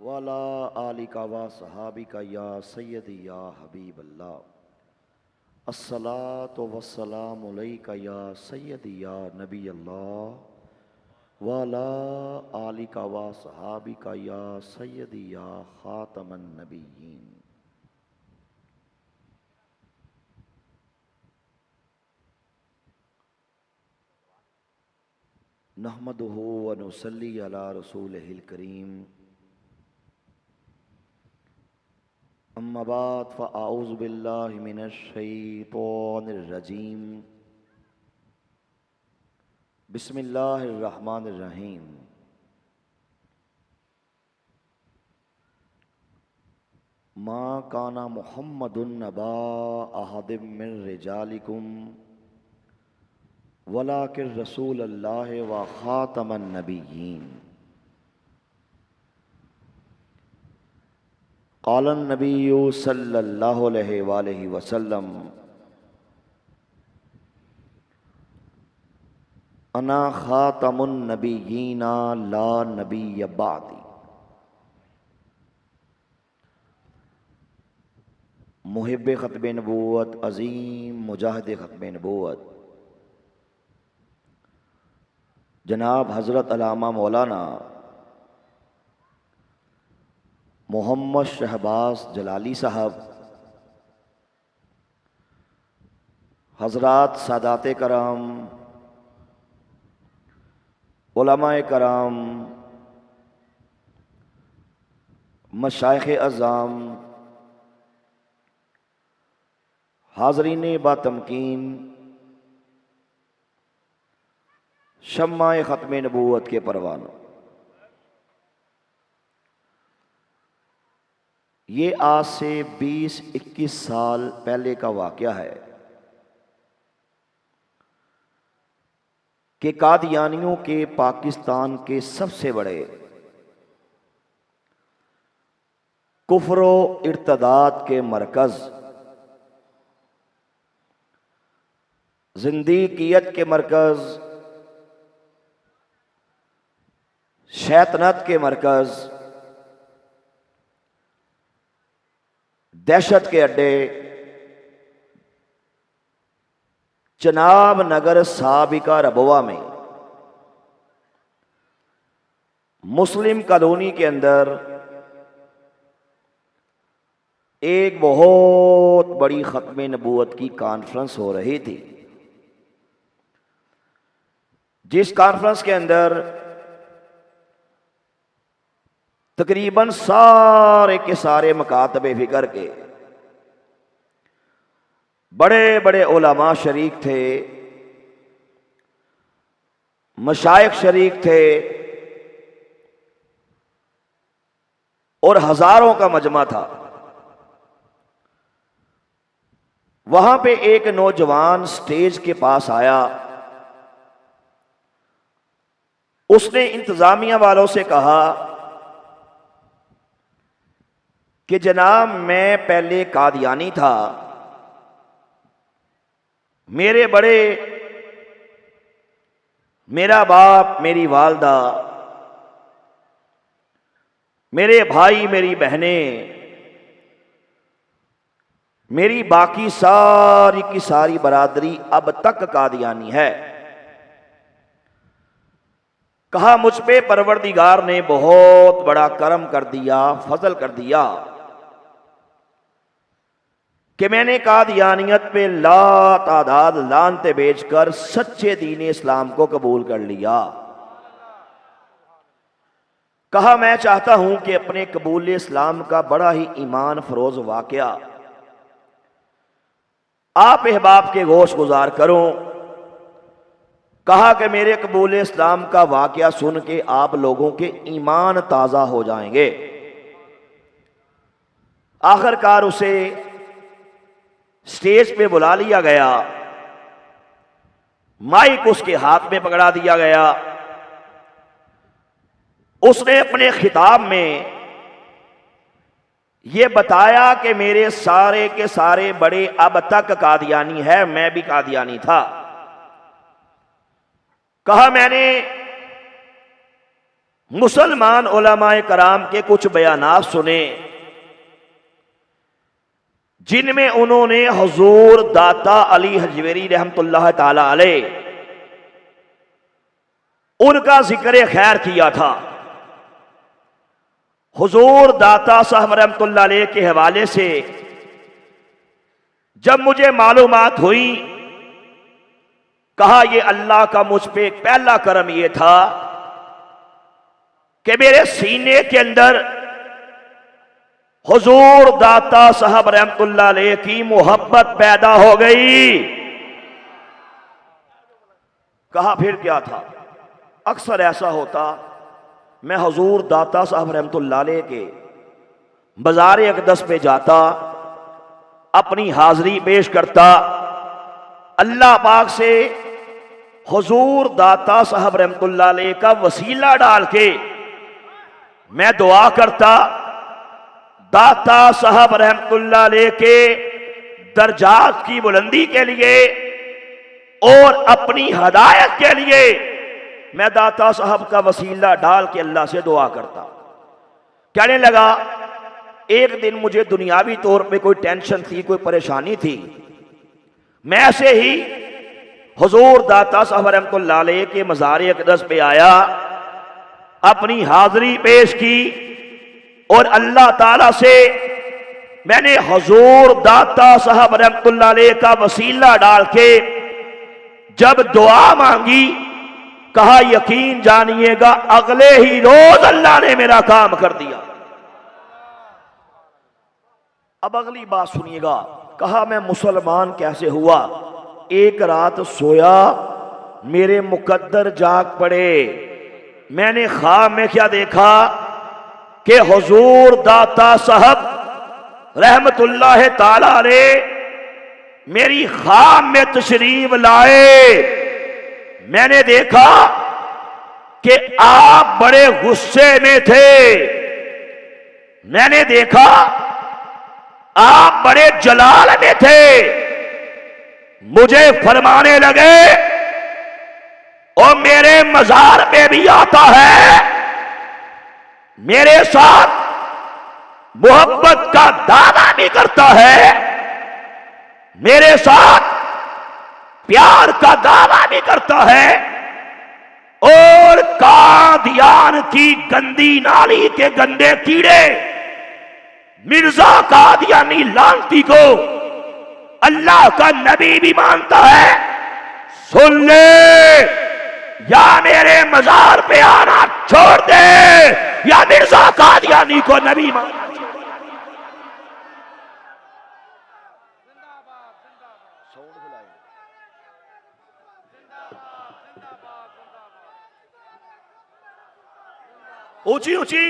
वाला आलिका व सहाबिका या सय्यदी या हबीब अल्लाह अस्सलातु वस्सलामु अलैका या सय्यदी या नबी अल्लाह वाला आलिका व सहाबिका या सय्यदी या खातमन नबिय्यीन। नहमदुहु व नुसल्ली अला रसूलिहिल करीम। अम्मा बाद फ़अऊज़ु बिल्लाहि मिनश शैतानिर रजीम। बिस्मिल्लाहिर रहमानिर रहीम। मा काना मुहम्मदुन नबा अहदिम मिन रिजालिकुम वलाकिन रसूलल्लाहि व खातमन नबिय्यीन। क़ालन नबिय्यु सल्लल्लाहु अलैहि वसल्लम अना खातमुन नबिय्यीना ला नबिय्य बादी। मुहिब्बे ख़त्मे नबूवत अज़ीम मुजाहिदे ख़त्मे नबूवत जनाब हज़रत अल्लामा मौलाना मोहम्मद शहबाज जलाली साहब, हज़रात सादाते कराम, उलमाए कराम, मशाइख़े अज़ाम, हाज़रीने बातमकीन, शम्माए ख़त्मे नबूवत के परवानों, ये आज से 20-21 साल पहले का वाक़या है कि कादियानियों के पाकिस्तान के सबसे बड़े कुफ्र इर्तदाद के मरकज़, ज़िंदीकियत के मरकज़, शैतानत के मरकज़, दहशत के अड्डे चनाब नगर साबिका रबवा में मुस्लिम कॉलोनी के अंदर एक बहुत बड़ी ख़त्मे नबूवत की कॉन्फ्रेंस हो रही थी, जिस कॉन्फ्रेंस के अंदर तकरीबन सारे के सारे मकातबे फ़िक्र के बड़े बड़े उलमा शरीक थे, मशाइख शरीक थे और हजारों का मजमा था। वहां पे एक नौजवान स्टेज के पास आया। उसने इंतजामिया वालों से कहा कि जनाब, मैं पहले कादियानी था, मेरे बड़े, मेरा बाप, मेरी वालदा, मेरे भाई, मेरी बहनें, मेरी बाकी सारी की सारी बरादरी अब तक कादियानी है। कहा, मुझ पे परवरदिगार ने बहुत बड़ा करम कर दिया, फजल कर दिया कि मैंने कादियानियत पे ला तादाद लानते बेचकर सच्चे दीन इस्लाम को कबूल कर लिया। कहा, मैं चाहता हूं कि अपने कबूल इस्लाम का बड़ा ही ईमान फरोज वाकया आप अहबाब के गोश गुजार करूं। कहा कि मेरे कबूल इस्लाम का वाकया सुन के आप लोगों के ईमान ताज़ा हो जाएंगे। आखिरकार उसे स्टेज पे बुला लिया गया, माइक उसके हाथ में पकड़ा दिया गया। उसने अपने खिताब में यह बताया कि मेरे सारे के सारे बड़े अब तक कादियानी है, मैं भी कादियानी था। कहा, मैंने मुसलमान उलमाए कराम के कुछ बयानात सुने जिनमें उन्होंने हुजूर दाता अली हजवेरी रहमतुल्लाह ताला अलैह उनका जिक्र खैर किया था। हुजूर दाता साहब रहमतुल्लाह अलैह के हवाले से जब मुझे मालूमात हुई, कहा यह अल्लाह का मुझ पे पहला करम यह था कि मेरे सीने के अंदर हुजूर दाता साहब रहमतुल्लाह अलैह की मोहब्बत पैदा हो गई। कहा फिर क्या था? अक्सर ऐसा होता, मैं हुजूर दाता साहब रहमतुल्लाह अलैह के बाजार अक़दस पे जाता, अपनी हाजिरी पेश करता, अल्लाह पाक से हुजूर दाता साहब रहमतुल्लाह अलैह का वसीला डाल के मैं दुआ करता, दाता साहब रहमतुल्लाह अलैह के दर्जात की बुलंदी के लिए और अपनी हदायत के लिए मैं दाता साहब का वसीला डाल के अल्लाह से दुआ करता। कहने लगा, एक दिन मुझे दुनियावी तौर पे कोई टेंशन थी, कोई परेशानी थी, मैं ऐसे ही हुजूर दाता साहब रहमतुल्लाह अलैह के मज़ार अक़दस पे आया, अपनी हाजिरी पेश की और अल्लाह ताला से मैंने हुजूर दाता साहब रहमतुल्लाह अलैह का वसीला डाल के जब दुआ मांगी, कहा यकीन जानिएगा अगले ही रोज अल्लाह ने मेरा काम कर दिया। अब अगली बात सुनिएगा। कहा मैं मुसलमान कैसे हुआ? एक रात सोया, मेरे मुकद्दर जाग पड़े, मैंने ख्वाब में क्या देखा कि हुजूर दाता साहब रहमतुल्लाह ताला अलैह मेरी ख्वाब में तशरीफ लाए। मैंने देखा कि आप बड़े गुस्से में थे, मैंने देखा आप बड़े जलाल में थे। मुझे फरमाने लगे, और मेरे मजार पे भी आता है, मेरे साथ मोहब्बत का दावा भी करता है, मेरे साथ प्यार का दावा भी करता है, और कादियान की गंदी नाली के गंदे कीड़े मिर्जा कादियानी लानती को अल्लाह का नबी भी मानता है। सुन ले, या मेरे मजार पे आना छोड़ दे, या मिर्जा कादियानी को नबी मान। ऊंची ऊंची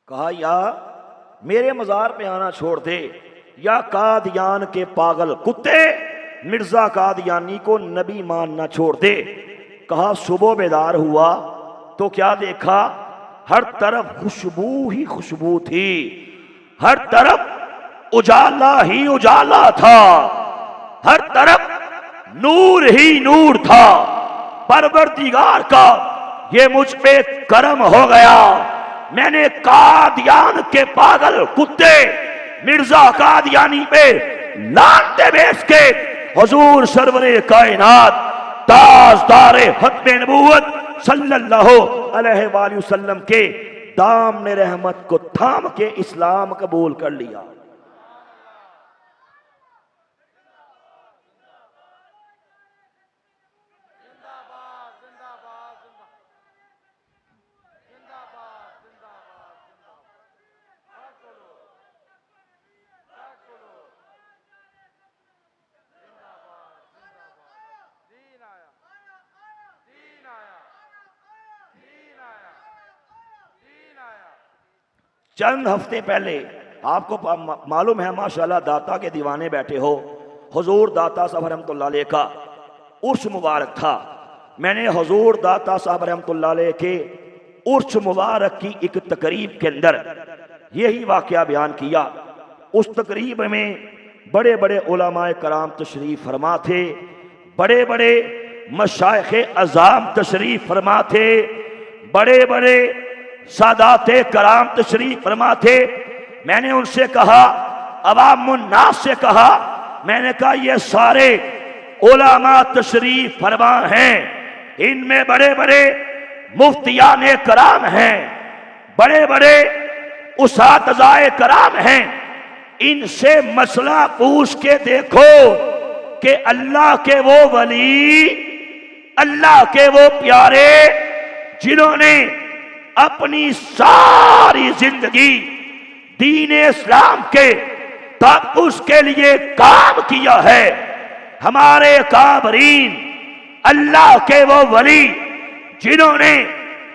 कहा, या मेरे मजार पे आना छोड़ दे, या कादियान के पागल कुत्ते मिर्जा कादियानी को नबी मानना छोड़ दे। कहा, सुबह बेदार हुआ तो क्या देखा, हर तरफ खुशबू ही खुशबू थी, हर तरफ उजाला ही उजाला था, हर तरफ नूर ही नूर था। परवरदिगार का ये मुझ पे करम हो गया, मैंने कादियान के पागल कुत्ते मिर्जा कादियानी पे लानते बेच के हुजूर सरवरे कायनात ताजदारे खत्मे नबूवत सल्लल्लाहु अलैहि वसल्लम के दामन रहमत को थाम के इस्लाम कबूल कर लिया। चंद हफ्ते पहले आपको मालूम है माशाल्लाह दाता के दीवाने बैठे हो, हुजूर दाता साहब रहमतुल्लाह अलैह का उर्स मुबारक था। मैंने हुजूर दाता साहब रहमतुल्लाह अलैह के उर्स मुबारक की एक तकरीब के अंदर यही वाकया बयान किया। उस तकरीब में बड़े बड़े उलमाए कराम तशरीफ फरमा थे, बड़े बड़े मशाइख अज़ाम तशरीफ फरमा थे, बड़े बड़े सादाते कराम तशरीफ फरमा थे। मैंने उनसे कहा, अवामुन्नास से कहा, मैंने कहा ये सारे उलमा तशरीफ फरमा हैं, इनमें बड़े बड़े मुफ्तियाने कराम हैं, बड़े बड़े उसातिज़ाए कराम हैं, इनसे मसला पूछ के देखो कि अल्लाह के वो वली, अल्लाह के वो प्यारे जिन्होंने अपनी सारी जिंदगी दीन इस्लाम के तहफ़्फ़ुज़ के लिए काम किया है, हमारे काबरीन अल्लाह के वो वली जिन्होंने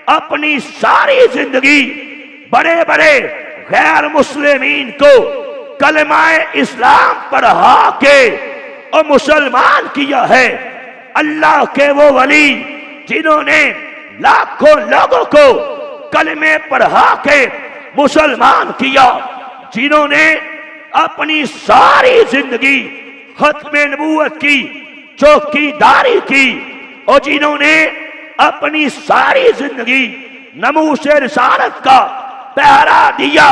अपनी सारी जिंदगी बड़े बड़े गैर मुस्लिमीन को कलमाए इस्लाम पढ़ा के और मुसलमान किया है, अल्लाह के वो वली जिन्होंने लाखों लोगों को कलमे पढ़ा के मुसलमान किया, जिन्होंने अपनी सारी जिंदगी खत्मे नबूवत की चौकीदारी की और जिन्होंने अपनी सारी जिंदगी नमूसे रिसालत का पहरा दिया,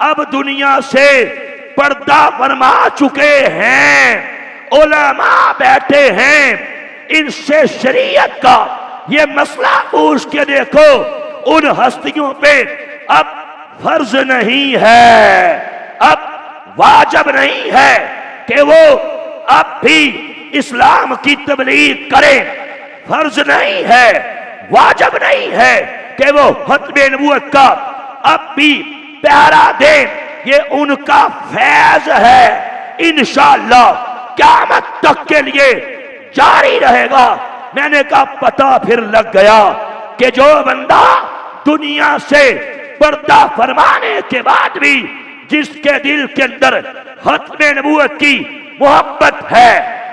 अब दुनिया से पर्दा फरमा चुके हैं, उलमा बैठे हैं, इनसे शरीयत का ये मसला पूछ के देखो। उन हस्तियों पे अब फर्ज नहीं है, अब वाजिब नहीं है कि वो अब भी इस्लाम की तबलीग करें, फर्ज नहीं है, वाजिब नहीं है कि वो खत्मे नबूवत का अब भी पहरा दे, ये उनका फैज है, इंशाअल्लाह क़यामत तक के लिए जारी रहेगा। मैंने कहा पता फिर लग गया कि जो बंदा दुनिया से पर्दा फरमाने के बाद भी जिसके दिल के अंदर खत्मे नबूवत की मोहब्बत है,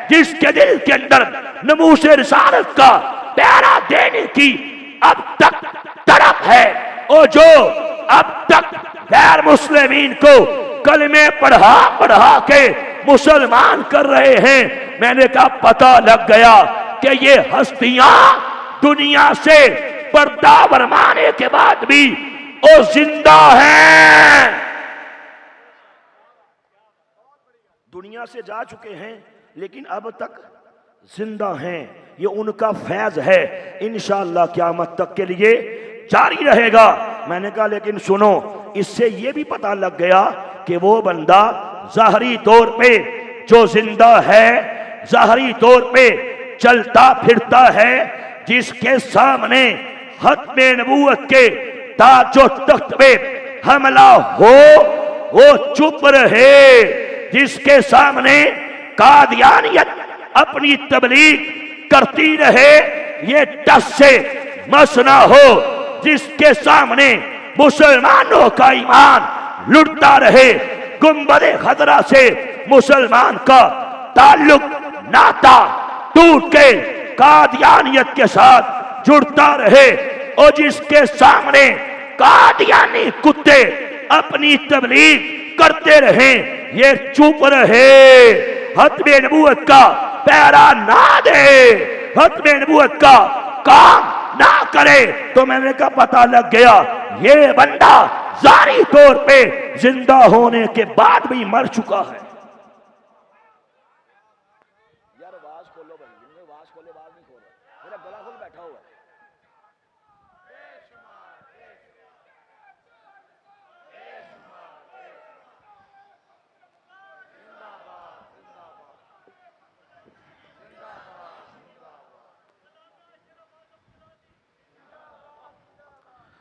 जिसके दिल के अंदर नमूसे रिसालत का पहरा देने की अब तक तड़प है, और जो अब तक गैर मुस्लिमीन को कलमे पढ़ा पढ़ा के मुसलमान कर रहे हैं, मैंने कहा पता लग गया कि ये हस्तियां दुनिया से पर्दा फरमाने के बाद भी वो जिंदा हैं, दुनिया से जा चुके हैं लेकिन अब तक जिंदा हैं, ये उनका फैज है, इंशाअल्लाह क़यामत तक के लिए जारी रहेगा। मैंने कहा लेकिन सुनो, इससे ये भी पता लग गया कि वो बंदा ज़ाहरी तौर पे जो जिंदा है, ज़ाहरी तौर पे चलता फिरता है, जिसके सामने खत्मे नबूवत के ताजो तख्त पे हमला हो वो चुप रहे, जिसके सामने कादियानियत अपनी तबलीग करती रहे ये टस से मस ना हो, जिसके सामने मुसलमानों का ईमान लुटता रहे, गुंबदे खतरा से मुसलमान का ताल्लुक नाता टूट के कादियानियत के साथ जुड़ता रहे, और जिसके सामने कादियानी कुत्ते अपनी तबलीग करते रहे ये चुप रहे, खत्मे नबूवत का पहरा ना दे, खत्मे नबूवत का काम ना करे। तो मैंने कहा पता लग गया ये बंदा ज़ाहिरी तौर पे जिंदा होने के बाद भी मर चुका है। यार आवाज खोलो भाई, आवाज खोले, आवाज नहीं खोल रहा, मेरा गला खोल बैठा हुआ है।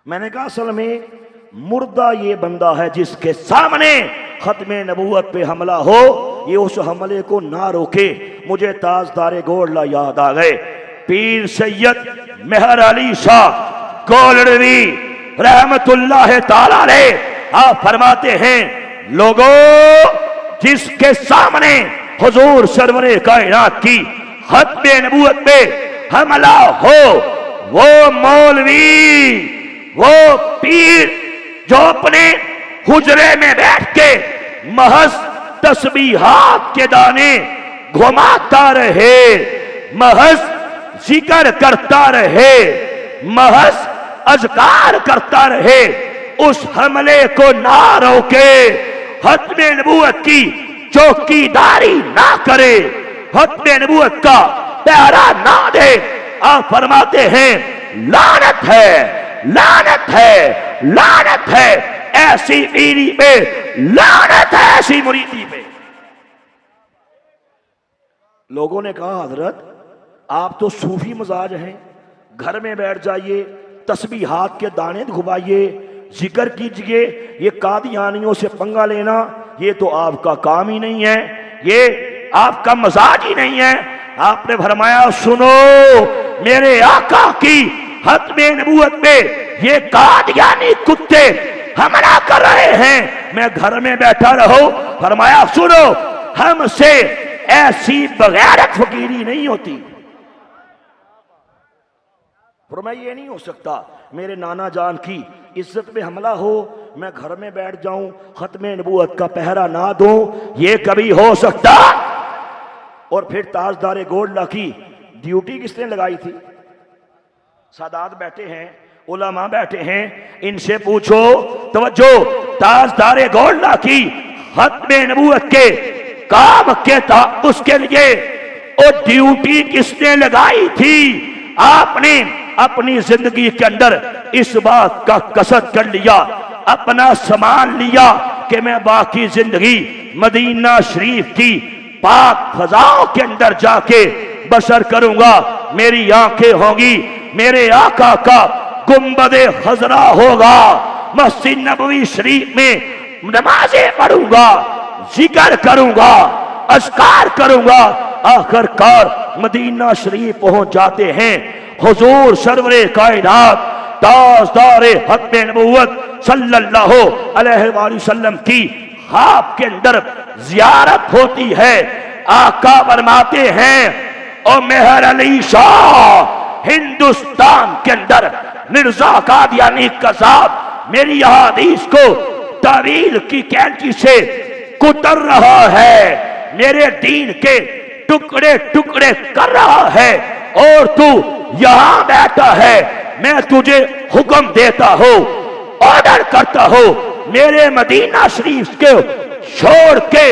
मैंने कहा असल में मुर्दा ये बंदा है जिसके सामने खत्मे नबूवत पे हमला हो, ये उस हमले को ना रोके। मुझे ताजदारे गोरला याद आ गए, पीर सैयद मेहर अली शाह गोलड़वी रहमतुल्लाह ताला अलैह आप फरमाते हैं लोगों, जिसके सामने हुजूर सरवरे कायनात की खत्मे नबूवत पे हमला हो, वो मौलवी, वो पीर जो अपने हुजरे में बैठ के महज तस्बीहात के दाने घुमाता रहे, महज जिक्र करता रहे, महज अज़कार करता रहे, उस हमले को ना रोके, खत्मे नबूवत की चौकीदारी ना करे, खत्मे नबूवत का पहरा ना दे, आप फरमाते हैं लानत है, लानत है, लानत है ऐसी पीरी पे, लानत है ऐसी मुरीदी पे। लोगों ने कहा हजरत आप तो सूफी मजाज हैं, घर में बैठ जाइए, तस्बीहात के दाने घुमाइए, जिक्र कीजिए, ये कादियानियों से पंगा लेना ये तो आपका काम ही नहीं है, ये आपका मजाज ही नहीं है। आपने फरमाया सुनो, मेरे आका की खत्मे नबूवत पे ये कादियानी कुत्ते हमला कर रहे हैं, मैं घर में बैठा रहो। फरमाया सुनो, हमसे ऐसी बगैरत फकीरी नहीं होती। फरमाया ये नहीं हो सकता, मेरे नाना जान की इज्जत पे हमला हो, मैं घर में बैठ जाऊं, खत्मे नबूवत का पहरा ना दूं, ये कभी हो सकता? और फिर ताजदारे गोल्डा की ड्यूटी किसने लगाई थी? सादात बैठे हैं, उलमा बैठे हैं, इनसे पूछो, तवज्जो, ताजदारे गोल्डा की खत्मे नबूवत के काम के था, उसके लिए और ड्यूटी किसने लगाई थी? आपने अपनी जिंदगी के अंदर इस बात का कसद कर लिया, अपना सामान लिया कि मैं बाकी जिंदगी मदीना शरीफ की पाक फजाओं के अंदर जाके बसर करूंगा, मेरी आंखें होंगी, मेरे आका का गुंबदे खजरा होगा, मस्जिद नबवी शरीफ में नमाजें पढ़ूंगा, जिक्र करूंगा, अज़कार करूंगा। आखिरकार मदीना शरीफ पहुंच जाते हैं, हुजूर सरवरे कायनात ताजदारे खत्मे नबूवत सल्लल्लाहु अलैहि वसल्लम की ख्वाब के अंदर जियारत होती है। आका फरमाते हैं ओ मेहर अली शाह, हिंदुस्तान के अंदर मिर्जा कादियानी कसाब मेरी हदीस को तावील की कैंची से कुतर रहा है, मेरे दीन के टुकड़े टुकड़े कर रहा है, और तू यहां बैठा है, मैं तुझे हुक्म देता हूं, ऑर्डर करता हूं, मेरे मदीना शरीफ के छोड़ के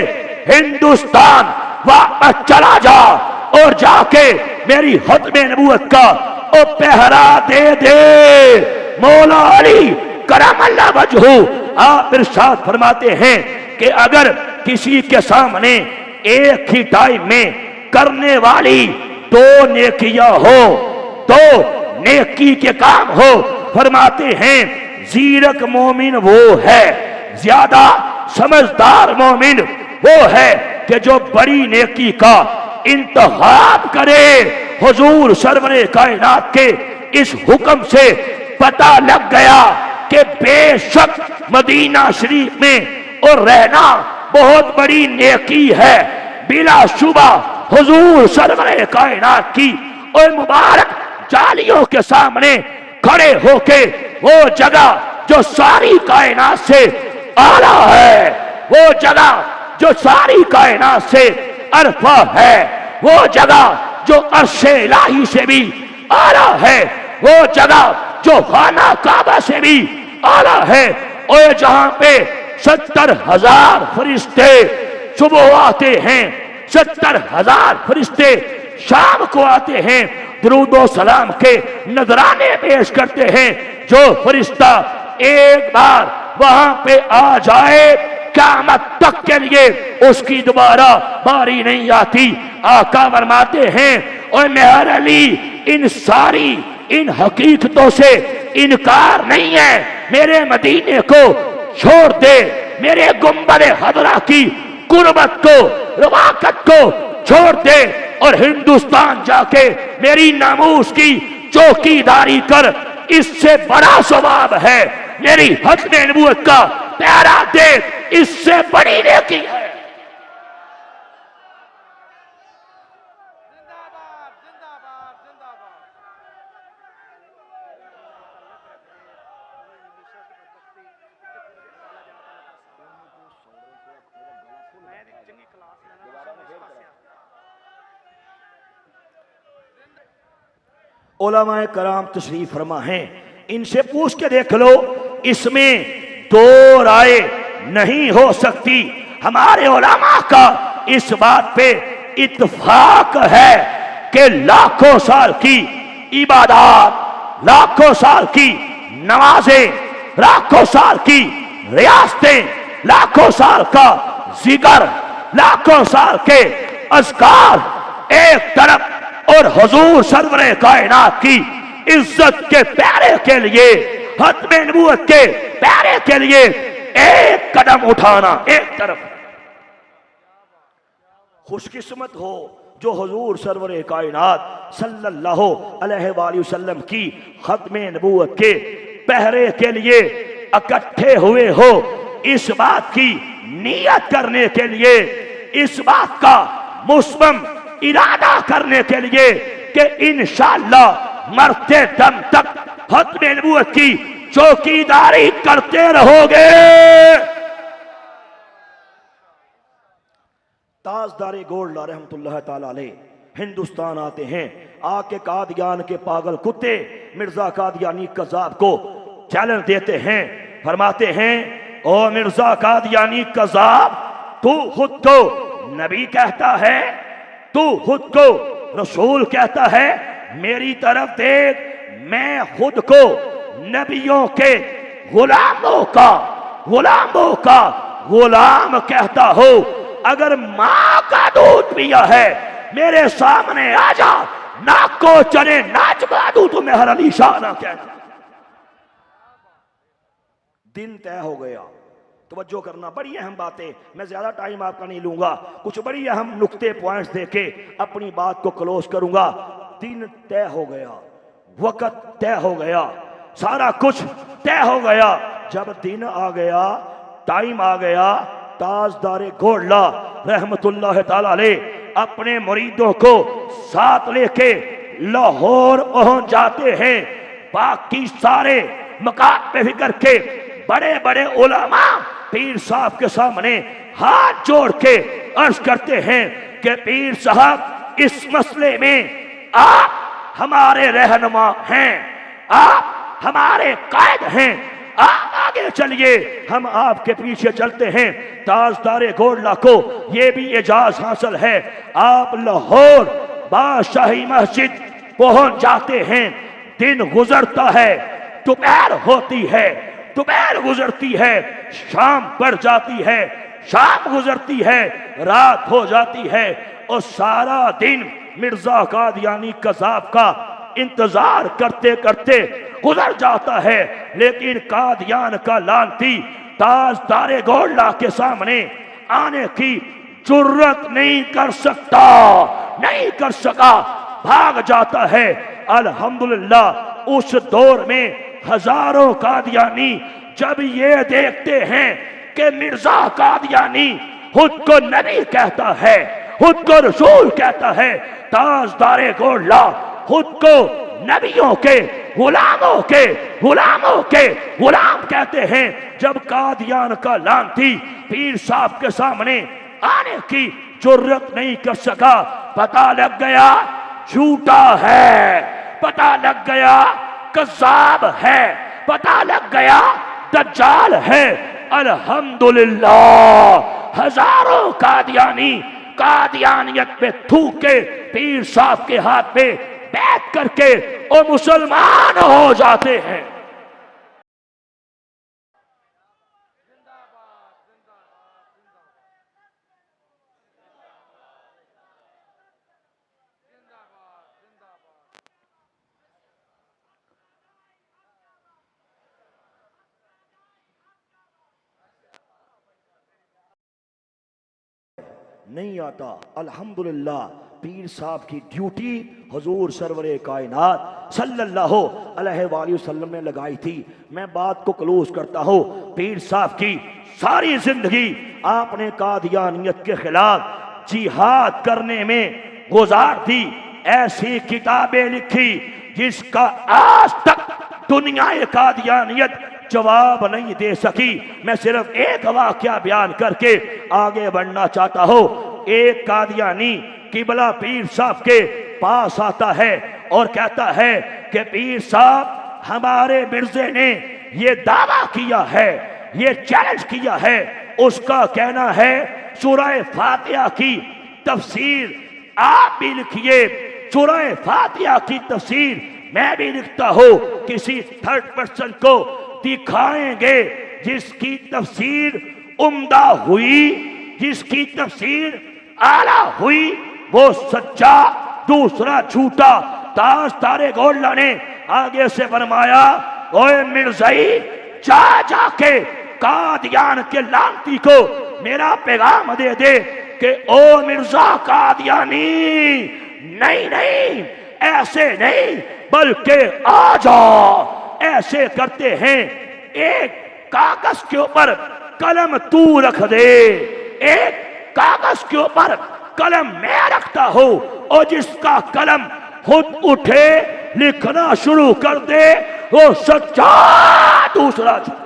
हिंदुस्तान वापस चला जा और जाके मेरी खत्मे नबूवत का ओ पहरा दे दे। मौला अली करमल्लाह वजहू आप इरशाद फरमाते हैं कि अगर किसी के सामने एक ही टाइम में करने वाली दो नेकियां हो, तो नेकी के काम हो, फरमाते हैं जीरक मोमिन वो है, ज्यादा समझदार मोमिन वो है कि जो बड़ी नेकी का इंतखाब करे। हुजूर सरवरे कायनात के इस हुक्म से पता लग गया कि बेशक मदीना शरीफ में और रहना बहुत बड़ी नेकी है। बिला शुबा हुजूर सरवरे कायनात की और मुबारक जालियों के सामने खड़े होके वो जगह जो सारी कायनात से आला है, वो जगह जो सारी कायनात से अरफा है, वो जगह जो अर्शे इलाही से भी आला है, वो जगह जो खाना काबा से भी आला है, और जहां पे 70,000 फरिश्ते सुबह आते हैं, 70,000 फरिश्ते शाम को आते हैं, दुरूदो सलाम के नजराने पेश करते हैं। जो फरिश्ता एक बार वहां पे आ जाए क़यामत तक के लिए उसकी दोबारा बारी नहीं आती। आका फरमाते हैं और मेहर अली इन सारी इन हकीकतों से इनकार नहीं है, मेरे मदीने को छोड़ दे, मेरे गुंबद हजरा की कुर्बत को रवाकत को छोड़ दे और हिंदुस्तान जाके मेरी नामूस की चौकीदारी कर, इससे बड़ा सवाब है मेरी खत्मे नबूवत का प्यारा देख, इससे बड़ी नेकी है। उलमाए कराम तशरीफ फरमा हैं, इनसे पूछ के देख लो, इसमें दो राय नहीं हो सकती। हमारे उलमा का इस बात पे इत्फाक है कि लाखों साल की इबादत, लाखों साल की नमाजें, लाखों साल की रियासतें, लाखों साल का जिगर, लाखों साल के अज़कार एक तरफ, और हुजूर सरवरे कायनात की इज्जत के प्यारे के लिए, खत्मे नबूवत के प्यारे के लिए एक कदम उठाना एक तरफ। खुशकिस्मत हो जो हुजूर सरवरे कायनात सल्लल्लाहु अलैहि वसल्लम की खत्मे नबूवत के पहरे के लिए इकट्ठे हुए हो, इस बात की नियत करने के लिए, इस बात का मुस्बम इरादा करने के लिए कि इंशाअल्लाह मरते दम तक खत्मे नबूवत की चौकीदारी करते रहोगे। ताजदारे गोल्डा रहमतुल्लाह ताला अलैह हिंदुस्तान आते हैं, आके कादियान के पागल कुत्ते मिर्जा कादियानी कज़ाब को चैलेंज देते हैं, फरमाते हैं, ओ मिर्जा कादियानी कज़ाब, तू खुद को नबी कहता है, तू खुद को रसूल कहता है, मेरी तरफ देख, मैं खुद को नबियों के गुलामों का गुलाम कहता हूं। अगर मां का दूध पिया है मेरे सामने आ जा, नाक को चले नाच दू तो मेहर अली शाह ना कहना। दिन तय हो गया, तवज्जो करना, बड़ी अहम बातें, मैं ज्यादा टाइम आपका नहीं लूंगा, कुछ बड़ी अहम नुक्ते पॉइंट्स देके अपनी बात को क्लोज करूंगा। दिन तय हो गया, वक्त तय हो गया, सारा कुछ तय हो गया। जब दिन आ गया, टाइम आ गया, ताजदारे गोल्ला रहमतुल्लाह ताला अलैह अपने मुरीदों को साथ लेके लाहौर पहुंच जाते हैं। बाकी सारे मकाम पे फिक्र के बड़े बड़े उलमा पीर साहब के सामने हाथ जोड़ के अर्ज करते हैं कि पीर साहब, इस मसले में आप हमारे रहनुमा हैं, आप हमारे कायद हैं, आप आगे चलिए, हम आपके पीछे चलते हैं। ताजदारे गोल्ला को यह भी एजाज हासिल है, आप लाहौर बादशाही मस्जिद पहुंच जाते हैं। दिन गुजरता है, दोपहर होती है, दोपहर गुजरती है, शाम पड़ जाती है, शाम गुजरती है, रात हो जाती है, और सारा दिन मिर्जा कादियानी कज़ाब का इंतजार करते करते गुजर जाता है। लेकिन कादियान का लानती ताजदारे गोल्ला के सामने आने की जुर्रत नहीं कर सकता, नहीं कर सका, भाग जाता है। अल्हम्दुलिल्लाह उस दौर में हजारों कादियानी जब ये देखते हैं कि मिर्जा कादियानी खुद को नबी कहता है, खुद को रसूल कहता है, ताजदारे गोल्ला खुद को नबियों के गुलामों के गुलाम कहते हैं। जब कादियान का लानती पीर साहब के सामने आने की जुर्रत नहीं कर सका, पता लग गया झूठा है, पता लग गया कज़्ज़ाब है, पता लग गया दज्जाल है। अल्हम्दुलिल्लाह हजारों कादियानी कादियानियत पे थूक के पीर साहब के हाथ में बैठ करके वो मुसलमान हो जाते हैं। नहीं आता। अल्हम्दुलिल्लाह पीर साहब की ड्यूटी हुजूर सरवरे कायनात सल्लल्लाहु अलैहि वसल्लम ने लगाई थी। मैं बात को क्लोज करता हूँ। पीर साहब की सारी जिंदगी आपने कादियानियत के खिलाफ जिहाद करने में गुजार दी। ऐसी किताबें लिखी जिसका आज तक दुनिया कादियानियत जवाब नहीं दे सकी। मैं सिर्फ एक वाकया बयान करके आगे बढ़ना चाहता हूँ। एक कादियानी किबला पीर साहब के पास आता है और कहता है कि पीर साहब हमारे मिर्जे ने ये दावा किया है, ये चैलेंज किया है। उसका कहना है सूरह फातिहा की तफसीर आप भी लिखिए, सूरह फातिहा की तफसीर मैं भी लिखता हूं। किसी थर्ड पर्सन को दिखाएंगे जिसकी तफसीर उम्दा हुई, जिसकी तफसीर आला हुई, वो सच्चा दूसरा झूठा। ताज तारे गोल्ला ने आगे से फरमाया, ओए मिर्ज़ाई जा जाके कादियान के लानती को मेरा पैगाम दे दे कि ओ मिर्जा कादियानी, नहीं नहीं ऐसे नहीं बल्कि आ जाओ। ऐसे करते हैं, एक कागज के ऊपर कलम तू रख दे, एक कागज के ऊपर कलम मैं रखता हूं, और जिसका कलम खुद उठे लिखना शुरू कर दे वो सच्चा दूसरा झूठा।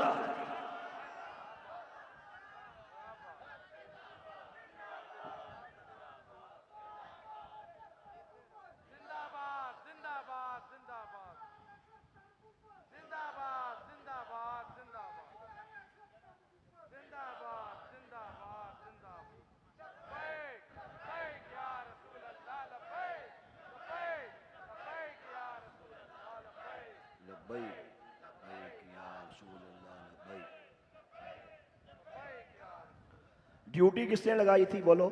ड्यूटी किसने लगाई थी बोलो?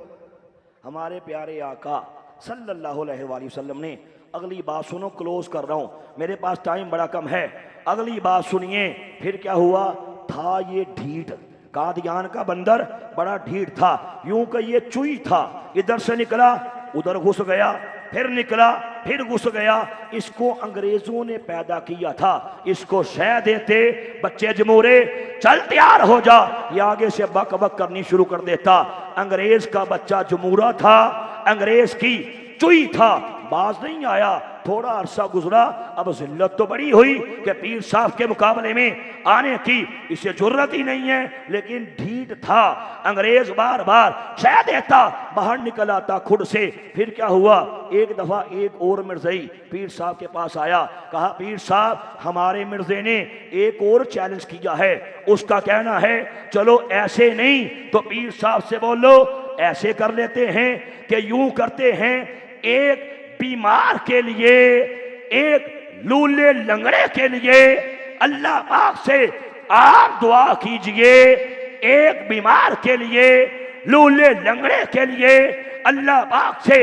हमारे प्यारे आका सल्लल्लाहु अलैहि वसल्लम ने। अगली बात सुनो, क्लोज कर रहा हूं, मेरे पास टाइम बड़ा कम है। अगली बात सुनिए, फिर क्या हुआ था। ये ढीठ कादियान का बंदर बड़ा ढीठ था, यूं कि ये चुई था। इधर से निकला उधर घुस गया, फिर निकला फिर घुस गया। इसको अंग्रेजों ने पैदा किया था। इसको शह देते बच्चे जमूरे, चल तैयार हो जा, ये आगे से बक बक करनी शुरू कर देता। अंग्रेज का बच्चा जमूरा था, अंग्रेज की चुई था, बाज नहीं आया। थोड़ा अरसा गुजरा, अब जिल्लत तो बड़ी हुई कि पीर साहब के मुकाबले में आने की इसे जुर्रत ही नहीं है, लेकिन ढीठ था। अंग्रेज बार बार शह देता, बाहर निकल आता खुद से। फिर क्या हुआ, एक दफा एक और मिर्ज़ई पीर साहब के पास आया, कहा पीर साहब हमारे मिर्जे ने एक और चैलेंज किया है। उसका कहना है चलो ऐसे नहीं तो पीर साहब से बोलो ऐसे कर लेते हैं कि यूं करते हैं, एक बीमार के लिए, एक लूले लंगड़े के लिए अल्लाह पाक से आप दुआ कीजिए। एक बीमार के लिए, लूले लंगड़े के लिए अल्लाह पाक से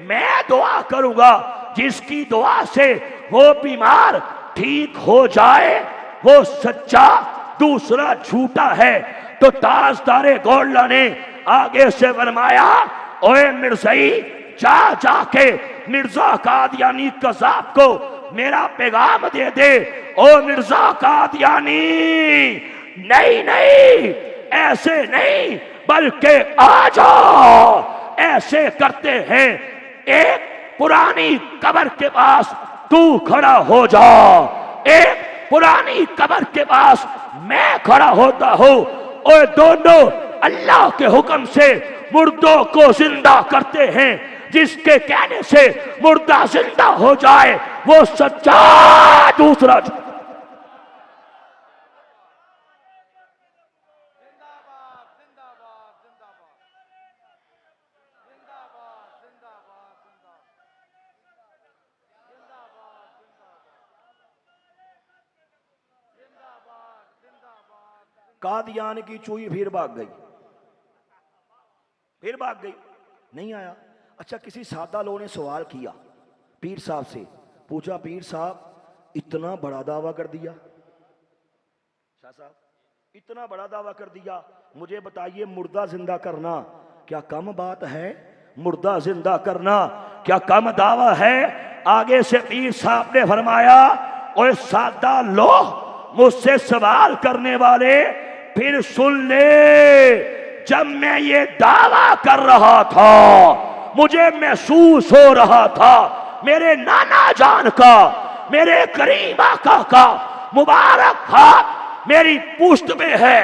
मैं दुआ करूंगा, जिसकी दुआ से वो बीमार ठीक हो जाए वो सच्चा दूसरा झूठा है। तो ताजदारे गौरला ने आगे से फरमाया, ओए मिर्ज़ई जा जाके मिर्जा कादियानी कज़ाब को मेरा पैगाम दे दे। ओ मिर्जा कादियानी, नहीं नहीं ऐसे नहीं बल्कि आ जाओ। ऐसे करते हैं, एक पुरानी कब्र के पास तू खड़ा हो जा, एक पुरानी कब्र के पास मैं खड़ा होता हूं, और दोनों अल्लाह के हुक्म से मुर्दों को जिंदा करते हैं। जिसके कहने से मुर्दा जिंदा हो जाए वो सच्चा दूसरा। कादियान की चूई फिर भाग गई, फिर भाग गई, नहीं आया। अच्छा, किसी सादा लोगों ने सवाल किया पीर साहब से, पूछा पीर साहब इतना बड़ा दावा कर दिया, शाह साहब इतना बड़ा दावा कर दिया, मुझे बताइए मुर्दा जिंदा करना क्या कम बात है मुर्दा जिंदा करना, क्या कम दावा है। आगे से पीर साहब ने फरमाया, ओए सादा लोग मुझसे सवाल करने वाले फिर सुन ले, जब मैं ये दावा कर रहा था मुझे महसूस हो रहा था मेरे नाना जान का, मेरे करीम आका का मुबारक हाथ मेरी पुश्त में है।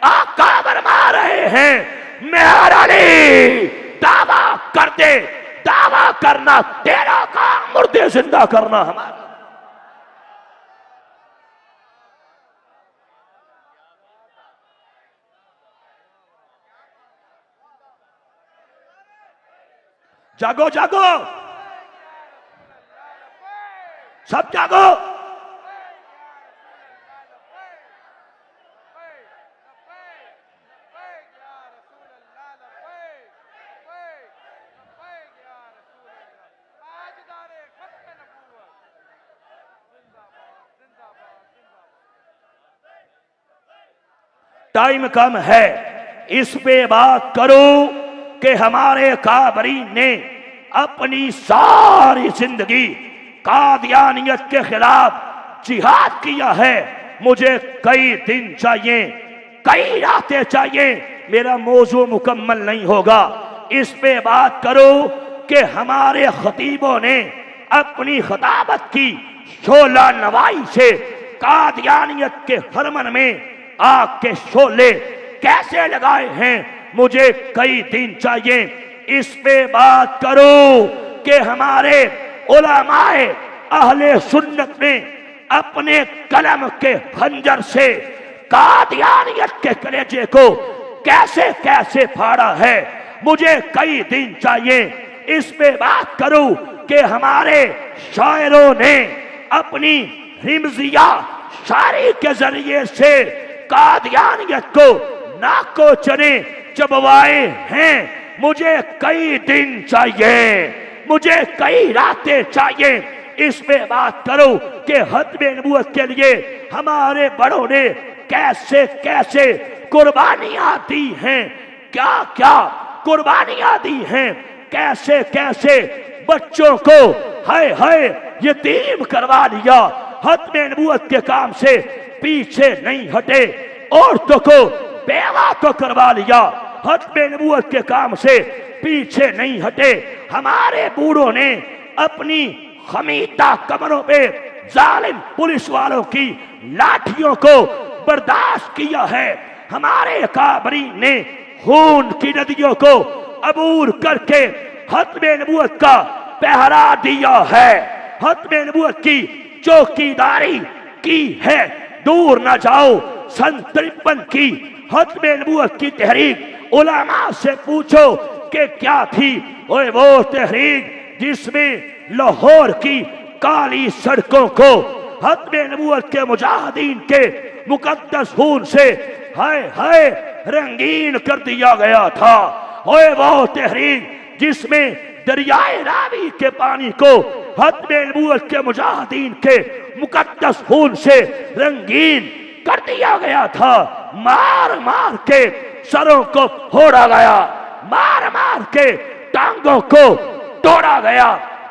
आका फरमा रहे हैं, मेहर अली दावा कर दे, दावा करना तेरा काम, मुर्दे जिंदा करना हमारा। जागो जागो, सब जागो। टाइम कम है, इस पे बात करो कि हमारे काबरी ने अपनी सारी जिंदगी कादियानियत के खिलाफ जिहाद किया है। मुझे कई दिन चाहिए, कई रातें चाहिए, मेरा मौजू मुकम्मल नहीं होगा। इस पे बात करो कि हमारे खतीबों ने अपनी खिताबत की शोला नवाई से कादियानियत के हरमन में आग के शोले कैसे लगाए हैं। मुझे कई दिन चाहिए। इस पे बात करो कि हमारे उलमाए अहले सुन्नत ने अपने कलम के खंजर से कादियानियत के कलेजे को कैसे कैसे फाड़ा है। मुझे कई दिन चाहिए। इस पे बात करो कि हमारे शायरों ने अपनी रिमजिया शायरी के जरिए से कादियानियत को नाको चने चबवाए हैं। मुझे कई दिन चाहिए, मुझे कई रातें चाहिए। इस पे बात करो कि खत्मे नबूवत के लिए हमारे बड़ों ने कैसे कैसे कुर्बानियां दी हैं, क्या क्या कुर्बानियां दी हैं, कैसे कैसे बच्चों को हाय हाय यतीम करवा लिया। खत्मे नबूवत के काम से पीछे नहीं हटे, औरतों को बेवा तो करवा लिया। खत्मे नबूवत के काम से पीछे नहीं हटे। हमारे बूढ़ों ने अपनी खमीता कमरों पे जालिम पुलिस वालों की लाठियों को बर्दाश्त किया है। हमारे काबरी ने खून की नदियों को अबूर करके खत्मे नबूवत का पहरा दिया है। खत्मे नबूवत की चौकीदारी की है। दूर न जाओ, सन 53 की खत्मे नबूवत की तहरीक उलमा से पूछो कि क्या थी। ओए वो तहरीक जिसमें लाहौर की काली सड़कों को खत्मे नबूवत के मुजाहिदीन के मुकद्दस खून से हाय हाय रंगीन कर दिया गया था। ओए वो तहरीक जिसमें दरियाए रावी के पानी को खत्मे नबूवत के मुजाहिदीन के मुकद्दस खून से रंगीन कर दिया गया था। मार मार के सरों को फोड़ा गया, मार मार के टांगों को तोड़ा गया।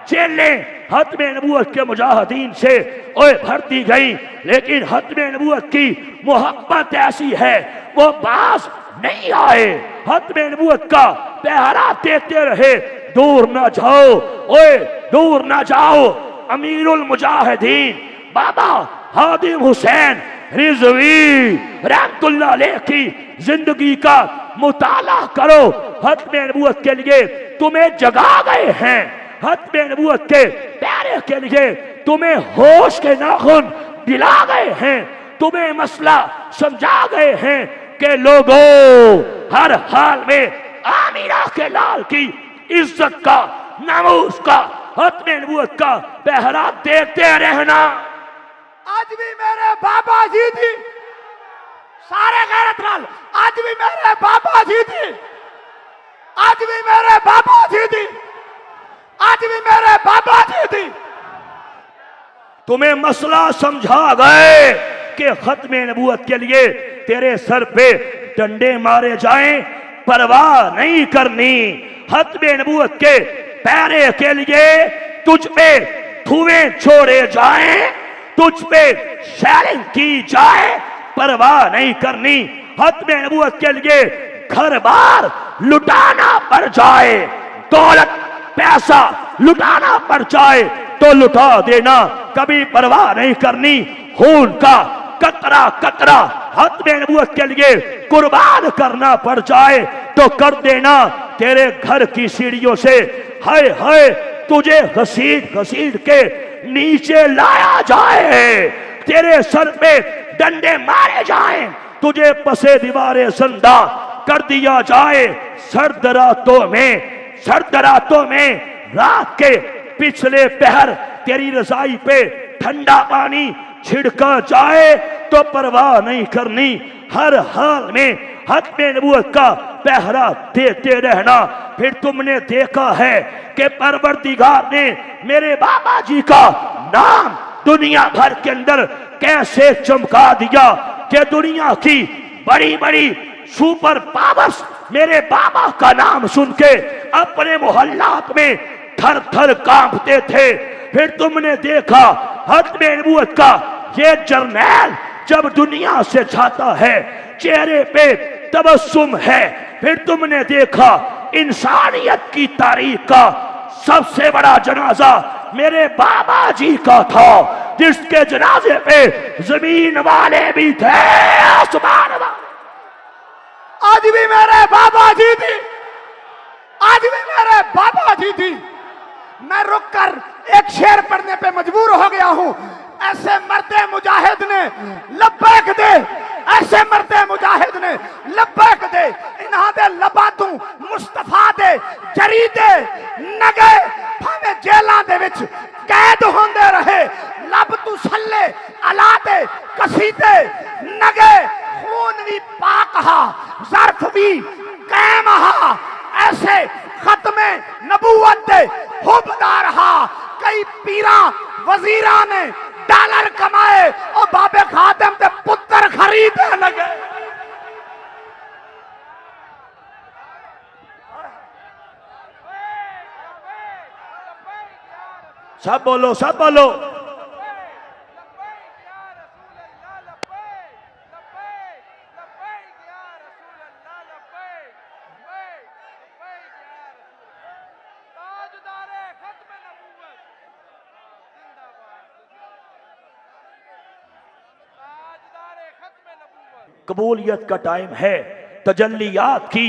जेलें खत्मे नबूवत के मुजाहिदीन से ओए भरती गई, लेकिन खत्मे नबूवत की मोहब्बत ऐसी है वो बाज नहीं आए। खत्मे नबूवत का पहरा देते रहे। दूर न जाओ, ओए दूर न जाओ। अमीरुल मुजाहिदीन बाबा हादिम हुसैन रिजवी रहमतुल्लाह अलैह की जिंदगी का मुताला करो। खत्मे नबूवत के लिए तुम्हें जगा गए हैं। खत्मे नबूवत के प्यारे के लिए तुम्हें होश के नाखून दिला गए हैं। तुम्हें मसला समझा गए हैं कि लोगों हर हाल में आमिरा के लाल की इज्जत का, नामूस का, खत्मे नबूवत का पहरा देते रहना। आज भी मेरे बाबा जी थी, सारे गैरत नाल आज भी मेरे बाबा जी थी, आज भी मेरे बाबा जी थी, आज भी मेरे बाबा जी थी। तुम्हें मसला समझा गए कि खत्मे नबूवत के लिए तेरे सर पे डंडे मारे जाएं, परवाह नहीं करनी। खत्मे नबूवत के पहरे के लिए तुझ पे धुएं छोड़े जाएं, तुझ पे शेयरिंग की जाए, परवाह नहीं करनी। खत्मे नबूवत के लिए घर बार लुटाना पड़ जाए, दौलत पैसा लुटाना पड़ जाए तो लुटा देना, कभी परवाह नहीं करनी। खून का कतरा कतरा खत्मे नबूवत के लिए कुर्बान करना पड़ जाए तो कर देना। तेरे घर की सीढ़ियों से हाय हाय तुझे घसीट घसीट के नीचे लाया जाए, तेरे सर पे डंडे मारे जाएं, तुझे पसे दीवारे संदा कर दिया जाए। सर्द रातों में रात के पिछले पहर तेरी रजाई पे ठंडा पानी छिड़का जाए तो परवाह नहीं करनी। हर हाल में खत्मे नबूवत का पहरा देते रहना। फिर तुमने देखा है कि परवरदिगार ने मेरे बाबा जी का नाम दुनिया भर के अंदर कैसे चमका दिया कि दुनिया की बड़ी बड़ी सुपर पावर्स मेरे बाबा का नाम सुन के अपने मोहल्लात में थर थर कांपते थे। फिर तुमने देखा खत्मे नबूवत का ये जर्नैल जब दुनिया से जाता है चेहरे पे तबस्सुम है। फिर तुमने देखा इंसानियत की तारीख का सबसे बड़ा जनाजा मेरे बाबा जी का था, जिसके जनाजे पे जमीन वाले भी थे, आसमान वाले। आज भी मेरे बाबा जी थी, आज भी मेरे बाबा जी थी। मैं रुक कर एक शेर पढ़ने पे मजबूर हो गया हूं। ऐसे मर्दे मुजाहिद ने लब्बैक दे, ऐसे मर्दे मुजाहिद ने लब्बैक दे, इन्हां दे लबा तू मुस्तफा दे जरीदे नगे भावे जेलां दे विच कैद होंदे रहे, लब तू सल्ले अला दे कसीदे नगे, खून भी पाक हा ज़र्फ भी कायम हा, ऐसे खत्मे नबूवत दे हुबदार हा। कई पीरा वजीरा ने डॉलर कमाए और बाबे खातिम ते पुत्र खरीदे लगे। सब बोलो, सब बोलो। कबूलियत का टाइम है, तजल्लियात की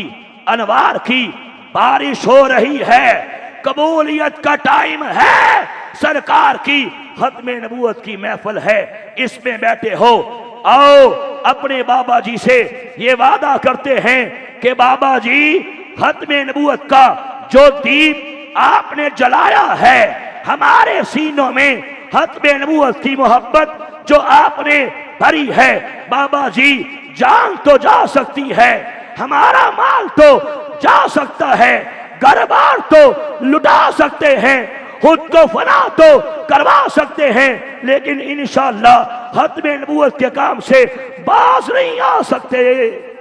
अनवार की बारिश हो रही है। कबूलियत का टाइम है, सरकार की खत्मे नबूवत की महफिल है, इसमें बैठे हो। आओ अपने बाबा जी से ये वादा करते हैं कि बाबा जी खत्मे नबूवत का जो दीप आपने जलाया है, हमारे सीनों में खत्मे नबूवत की मोहब्बत जो आपने भरी है, बाबा जी जान तो जा सकती है, हमारा माल तो जा सकता है, घर बार तो लुटा सकते हैं, खुद को फना तो करवा सकते हैं, लेकिन इंशाअल्लाह खत्मे नबूवत के काम से बाज नहीं आ सकते।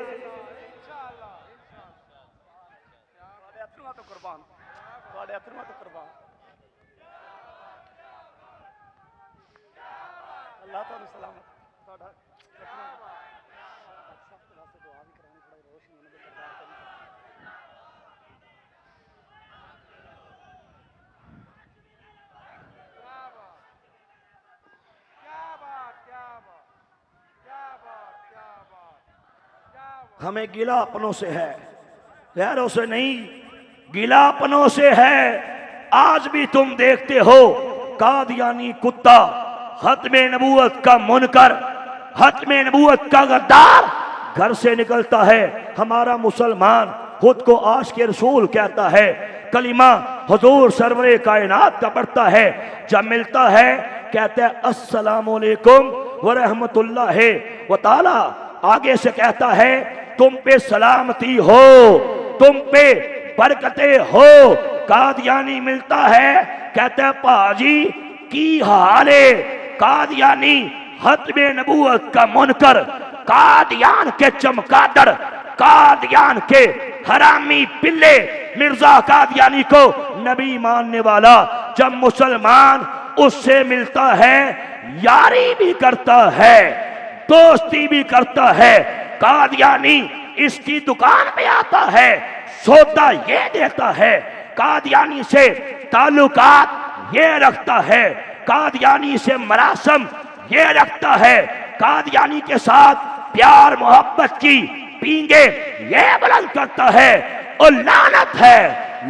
हमें गिला अपनों से है, गैरों से नहीं, गिला अपनों से है। आज भी तुम देखते हो कादियानी कुत्ता, खत्मे नबूवत का मुनकर, खत्मे नबूवत का गद्दार घर से निकलता है, हमारा मुसलमान खुद को आशिक़े रसूल कहता है, कलिमा हुजूर सरवरे कायनात का पढ़ता है, जब मिलता है कहता है अस्सलामु अलैकुम व रहमतुल्लाहि व ताला, आगे से कहता है तुम पे सलामती हो, तुम पे बरकतें हो। कादियानी मिलता है कहता है पाजी की हाले, कादियानी खत्मे नबूवत का मुनकर, कादियान के चमगादड़, कादियान के हरामी पिल्ले मिर्जा कादियानी को नबी मानने वाला जब मुसलमान उससे मिलता है, यारी भी करता है, दोस्ती भी करता है, कादियानी इसकी दुकान पे आता है, सौदा ये देता है, कादियानी से ताल्लुकात ये रखता है, कादियानी से मरासम ये रखता है, कादियानी के साथ प्यार मोहब्बत की पींगे ये बुलंद करता है। और लानत है,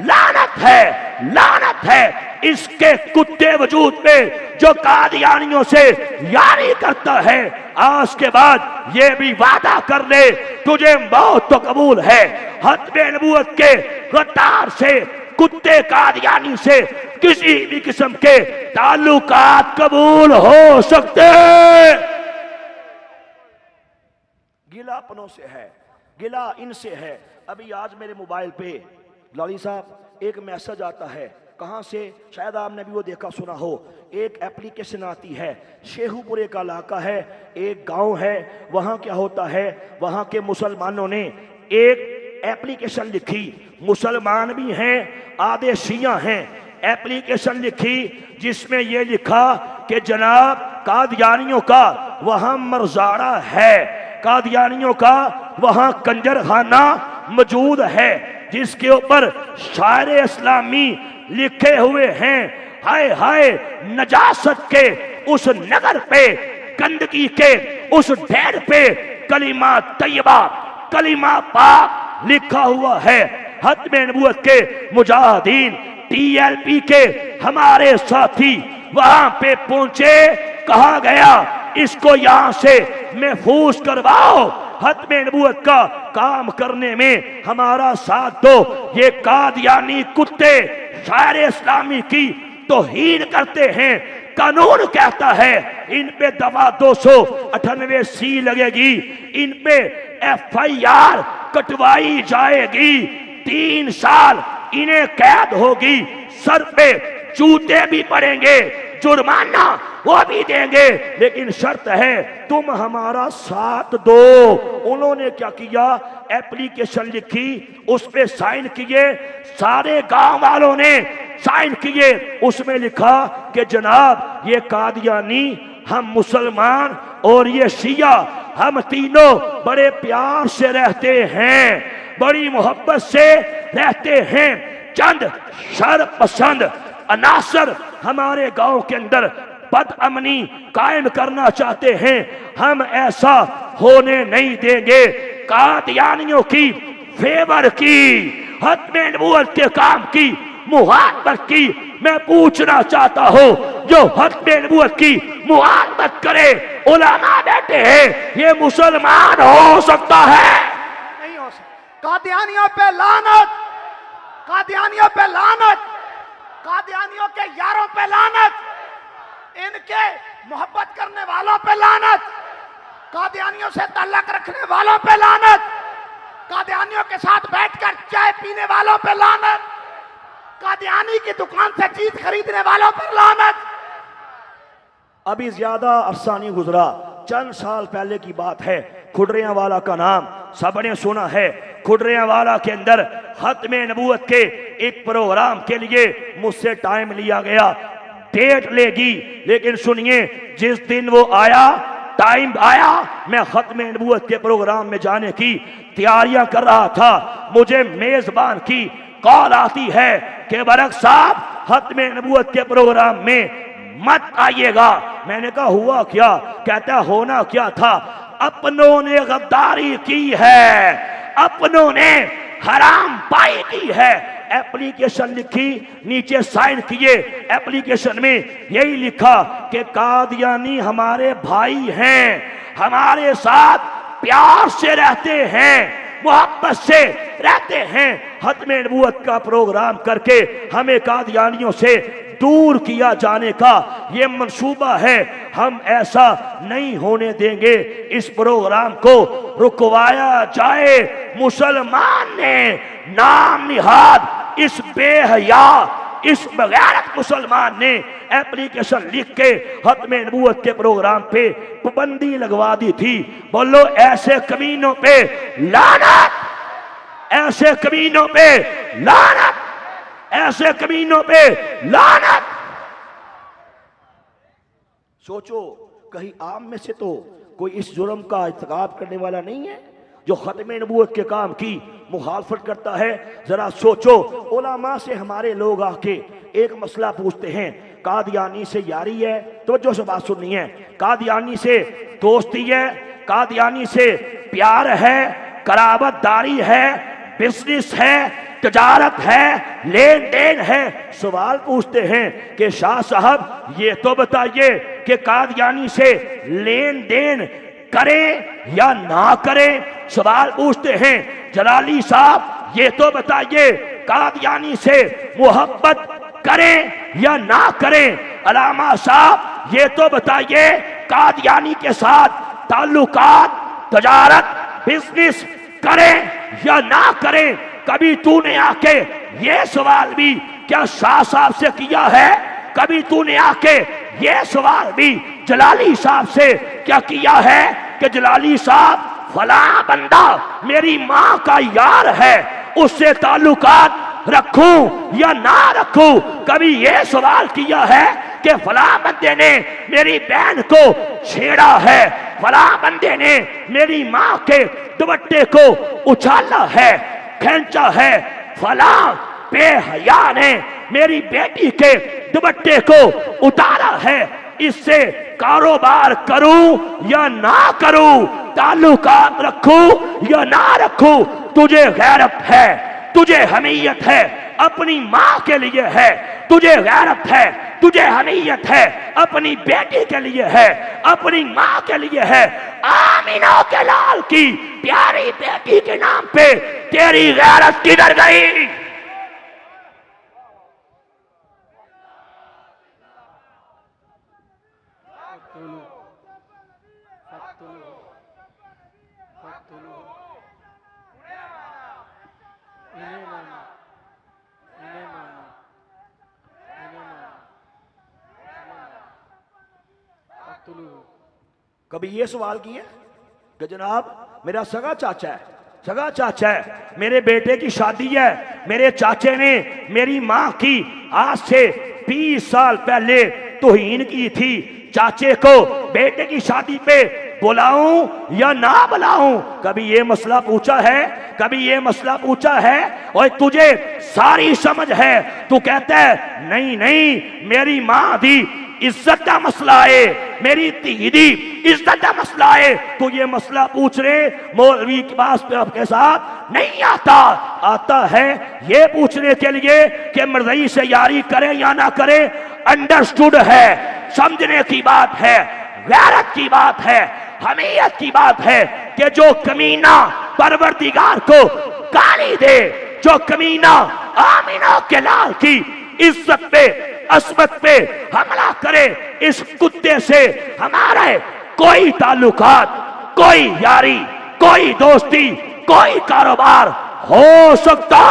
लानत है, लानत है इसके कुत्ते वजूद पे जो कादियानियों से यारी करता है। आज के बाद ये भी वादा कर ले तुझे मौत तो कबूल है। हत्मे नबूवत के गद्दार से, कुत्ते कादियानी से किसी भी किस्म के ताल्लुकात कबूल हो सकते। गिला अपनों से है, गिला इनसे है। अभी आज मेरे मोबाइल पे लॉली साहब एक मैसेज आता है, कहां से, शायद आपने भी वो देखा सुना हो। एक एप्लीकेशन आती है, शेखुपुरे का इलाका है, एक गांव है, वहां क्या होता है, वहां के मुसलमानों ने एक एप्लीकेशन लिखी, मुसलमान भी हैं, आधे शिया हैं, एप्लीकेशन लिखी जिसमें यह लिखा कि जनाब कादियानियों का वहां मरजाड़ा है, कादियानियों का वहां कंजर खाना मौजूद है, जिसके ऊपर शायर इस्लामी लिखे हुए हैं। हाय हाय नजासत के उस नगर पे, गंदगी के उस ढेर पे कलिमा तैयबा, कलिमा पाक लिखा हुआ है। हत्मे नबूवत के मुजाहिदीन TLP के हमारे साथी वहां पे पहुंचे, कहा गया इसको यहां से महफूज करवाओ, हत्मे नबूवत का काम करने में हमारा साथ दो। ये कादियानी कुत्ते शायर इस्लामी की तौहीन करते हैं। कानून कहता है इन पे दवा 298C लगेगी, इन पे FIR कटवाई जाएगी, 3 साल इन्हें कैद होगी, सर पे जूते भी पड़ेंगे, जुर्माना वो भी देंगे, लेकिन शर्त है तुम हमारा साथ दो। उन्होंने क्या किया, एप्लीकेशन लिखी, उस पे साइन किए, सारे गांव वालों ने साइन किए। उसमें लिखा कि जनाब ये कादियानी, हम मुसलमान और ये शिया, हम तीनों बड़े प्यार से रहते हैं, बड़ी मोहब्बत से रहते हैं। चंद शर पसंद अनासर हमारे गांव के अंदर बदअमनी कायम करना चाहते हैं, हम ऐसा होने नहीं देंगे। कादियानियों की फेवर की, हत्मे नबूवत के काम की मुहाबत की मैं पूछना चाहता हूं, जो हत्मे नबूवत की मुहाबत करे, उलमा बैठे हैं, ये मुसलमान हो सकता है? नहीं हो सकता। कादियानियों पे लानत, कादियानियों पे लानत, कादियानियों के यारों पे लानत, इनके मोहब्बत करने वालों पे लानत, कादियानियों से ताल्लुक रखने वालों पे लानत, कादियानियों के साथ बैठकर चाय पीने वालों पे लानत, कादियानी की दुकान से चीज खरीदने वालों पर लानत। अभी ज्यादा अरसा नहीं गुजरा, चंद साल पहले की बात है। खुडरियांवाला का नाम सबने सुना है। खुडरियांवाला के अंदर हत्मे नबूवत के एक प्रोग्राम के लिए मुझसे टाइम लिया गया, डेट लेगी, लेकिन सुनिए जिस दिन वो आया, टाइम आया, मैं खत्मे नबूवत के प्रोग्राम में जाने की तैयारियां कर रहा था, मुझे मेजबान की कॉल आती है कि बरक साहब खत्मे नबूवत के प्रोग्राम में मत आइएगा। मैंने कहा हुआ क्या? कहता होना क्या था, अपनों ने गद्दारी की है, अपनों ने हराम पाई की है। एप्लीकेशन लिखी, नीचे साइन किए, एप्लीकेशन में यही लिखा कि कादियानी हमारे भाई हैं, हमारे साथ प्यार से रहते हैं, मोहब्बत से रहते हैं। खत्मे नबूवत का प्रोग्राम करके हमें कादियानियों से दूर किया जाने का ये मंसूबा है, हम ऐसा नहीं होने देंगे। इस प्रोग्राम को रुकवाया जाए। मुसलमान ने नाम निहाद इस बेहया, इस बगैरत मुसलमान ने एप्लीकेशन लिख के खत्मे नबूवत के प्रोग्राम पे पाबंदी लगवा दी थी। बोलो ऐसे कमीनों पे लानत, ऐसे कमीनों पे लानत, ऐसे कमीनों पे लानत। सोचो कहीं आम में से तो कोई इस जुर्म का इर्तिकाब करने वाला नहीं है जो खत्म नबूवत के काम की मुखालफत करता है। जरा सोचो, उलमा से हमारे लोग आके एक मसला पूछते हैं, कादियानी से यारी है, तवज्जो से बात सुननी है, कादियानी से दोस्ती है, कादियानी से प्यार है, कराबतदारी है, बिजनेस है, तजारत है, लेन देन है। सवाल पूछते हैं कि शाह साहब ये तो बताइए कि कादियानी से लेन देन करें या ना करें। सवाल पूछते हैं जलाली साहब ये तो बताइए कादियानी से मोहब्बत करें या ना करें। अलामा साहब ये तो बताइए कादियानी के साथ ताल्लुकात, तजारत, बिजनेस करें या ना करें। कभी तूने आके ये सवाल भी क्या शाह साहब से किया है? कभी तूने आके ये सवाल भी जलाली साहब से क्या किया है कि जलाली साहब फला बंदा मेरी माँ का यार है, उससे ताल्लुकात रखूं या ना रखूं? कभी ये सवाल किया है कि फला बंदे ने मेरी बहन को छेड़ा है, फला बंदे ने मेरी माँ के दुपट्टे को उछाला है, खींचा है, फला बेहया ने मेरी बेटी के दुपट्टे को उतारा है, इससे कारोबार करूं या ना करूं, ताल्लुकात रखूं या ना रखूं? तुझे गैरत है, तुझे हमीयत है, अपनी माँ के लिए है, तुझे गैरत है, तुझे हमीयत है, अपनी बेटी के लिए है, अपनी माँ के लिए है। आमिना के लाल की प्यारी बेटी के नाम पे तेरी गैरत किधर गई? कभी ये सवाल किया कि जनाब मेरा सगा चाचा है, सगा चाचा है, मेरे बेटे की शादी है, मेरे चाचे ने मेरी माँ की आज से 20 साल पहले तौहीन की थी, चाचे को बेटे की शादी पे बुलाऊं या ना बुलाऊं? कभी ये मसला पूछा है? कभी ये मसला पूछा है? और तुझे सारी समझ है, तू कहता है नहीं नहीं मेरी माँ दी इज्जत का मसला है, मेरी धी दी इज्जत का मसला है। तो ये मसला पूछ रहे मौलवी के पास पे आपके साथ नहीं आता, आता है ये पूछने के लिए कि मर्दई से यारी करें या ना करें। अंडरस्टूड है, समझने की बात है, गैरत की बात है, हमीयत की बात है कि जो कमीना परवरदिगार को गाली दे, जो कमीना आमिना के लाल की इज्जत पे, अस्मत पे हमला करे, इस कुत्ते से हमारे कोई ताल्लुकात, कोई यारी, कोई दोस्ती, कोई कारोबार हो सकता?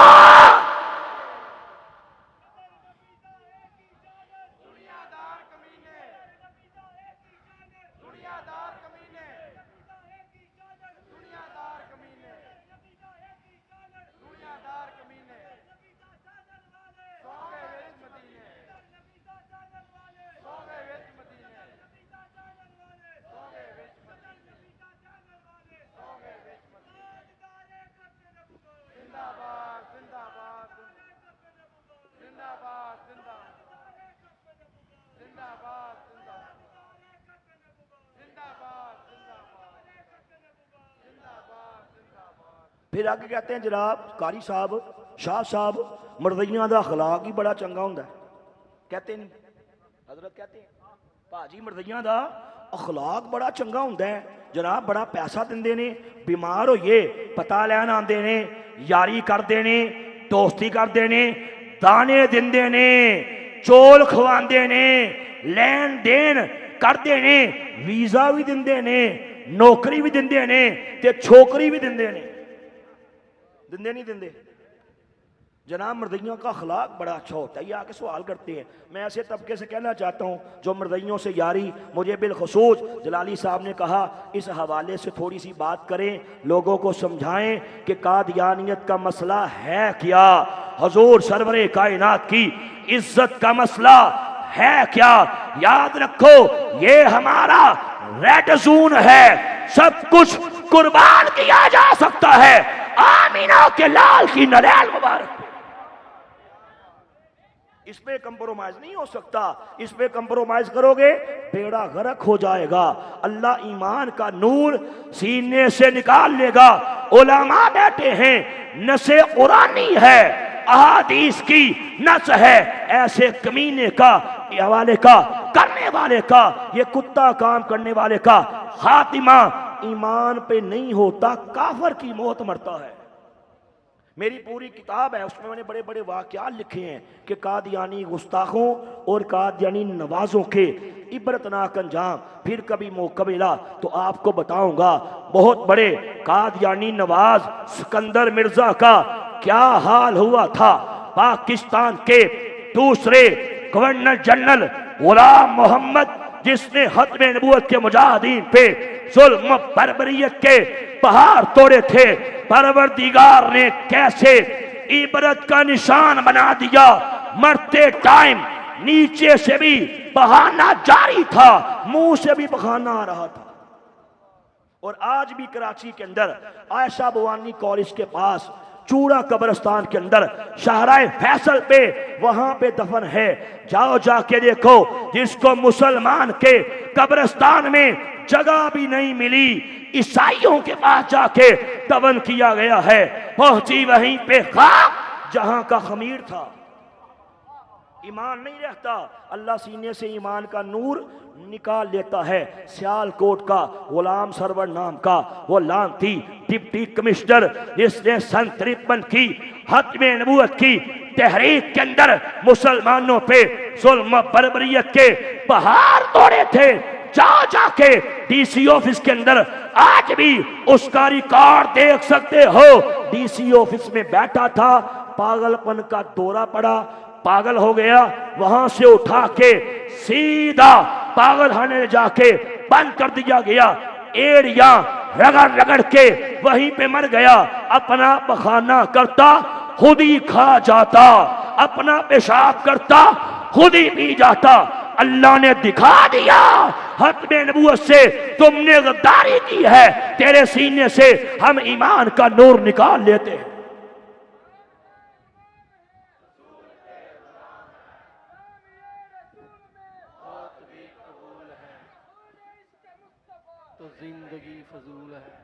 फिर आगे कहते हैं जनाब कारी साहब, शाह साहब, मर्दियां दा अखलाक ही बड़ा चंगा हुंदा है। कहते नहीं हजरत, कहते हैं भाजी मर्दियां दा अखलाक बड़ा चंगा हुंदा है जनाब, बड़ा पैसा दिंदे ने, बीमार होइए पता लैन आंदे ने, यारी करदे ने, दोस्ती करदे ने, दाने दिंदे ने, चोल खवांदे ने, लेन देन करदे ने, वीजा भी दिंदे ने, नौकरी भी दिंदे ने ते छोकरी भी दिंदे ने। दिंदे नहीं दिंदे? जनाब मर्दियों का अखलाक बड़ा अच्छा होता है, ये आके सवाल करते हैं। मैं ऐसे तबके से कहना चाहता हूँ जो मर्दियों से यारी, मुझे बिलखसूस जलाली साहब ने कहा इस हवाले से थोड़ी सी बात करें, लोगों को समझाएं कि कादियानियत का मसला है क्या, हजूर सरवरे कायनात की इज्जत का मसला है क्या। याद रखो ये हमारा रेड जोन है, सब कुछ कुर्बान किया जा सकता है। आमीना के लाल की नरेल मुबारक, इस पे कंप्रोमाइज नहीं हो सकता। इस पे कंप्रोमाइज करोगे बेड़ा गर्क हो जाएगा। अल्लाह ईमान का नूर सीने से निकाल लेगा। उलमा बैठे हैं, नसे कुरानी है, अहादीस की नस है। ऐसे कमीने का हवाले का करने वाले का, ये कुत्ता काम करने वाले का खातिमा ईमान पे नहीं होता, काफर की मौत मरता है। मेरी पूरी किताब है, उसमें मैंने बड़े बड़े वाक़यात लिखे हैं कि कादियानी गुस्ताखों और कादियानी नवाजों के इबरतनाक अंजाम। फिर कभी मौका मिला तो आपको बताऊंगा बहुत बड़े कादियानी नवाज सिकंदर मिर्जा का क्या हाल हुआ था। पाकिस्तान के दूसरे गवर्नर जनरल गुलाम मोहम्मद, जिसने खत्म नबूवत के मुजाहिदीन पे जुल्म बर्बरियत के पहाड़ तोड़े थे, परवरदिगार ने कैसे इबरत का निशान बना दिया। मरते टाइम नीचे से भी बहाना जारी था, मुंह से भी बहाना आ रहा था। और आज भी कराची के अंदर आयशा बुवानी कॉलेज के पास चूड़ा कब्रिस्तान के अंदर शाहराए फैसल पे, वहां पे दफन है। जाओ जाके देखो, जिसको मुसलमान के कब्रिस्तान में जगह भी नहीं मिली, ईसाइयों के पास जाके दफन किया गया है। पहुंची वहीं पे खाक जहां का खमीर था। ईमान नहीं रहता, अल्लाह सीने से ईमान का नूर निकाल लेता है। सियालकोट का गुलाम सरवर नाम का वो लानती डिप्टी कमिश्नर, जिसने सन 53 की खत्म नबूवत की तहरीक के अंदर मुसलमानों पे जुल्म बर्बरियत के पहाड़ तोड़े थे, जाके डीसी ऑफिस के अंदर आज भी उसका रिकॉर्ड देख सकते हो। डीसी ऑफिस में बैठा था, पागलपन का दौरा पड़ा, पागल हो गया। वहां से उठा के सीधा पागल खाने जाके बंद कर दिया गया। एड़िया रगड़ रगड़ के वहीं पे मर गया। अपना पखाना करता खुद ही खा जाता, अपना पेशाब करता खुद ही पी जाता। अल्लाह ने दिखा दिया खत्म नबूवत से तुमने गद्दारी की है, तेरे सीने से हम ईमान का नूर निकाल लेते हैं। तो जिंदगी फजूल है।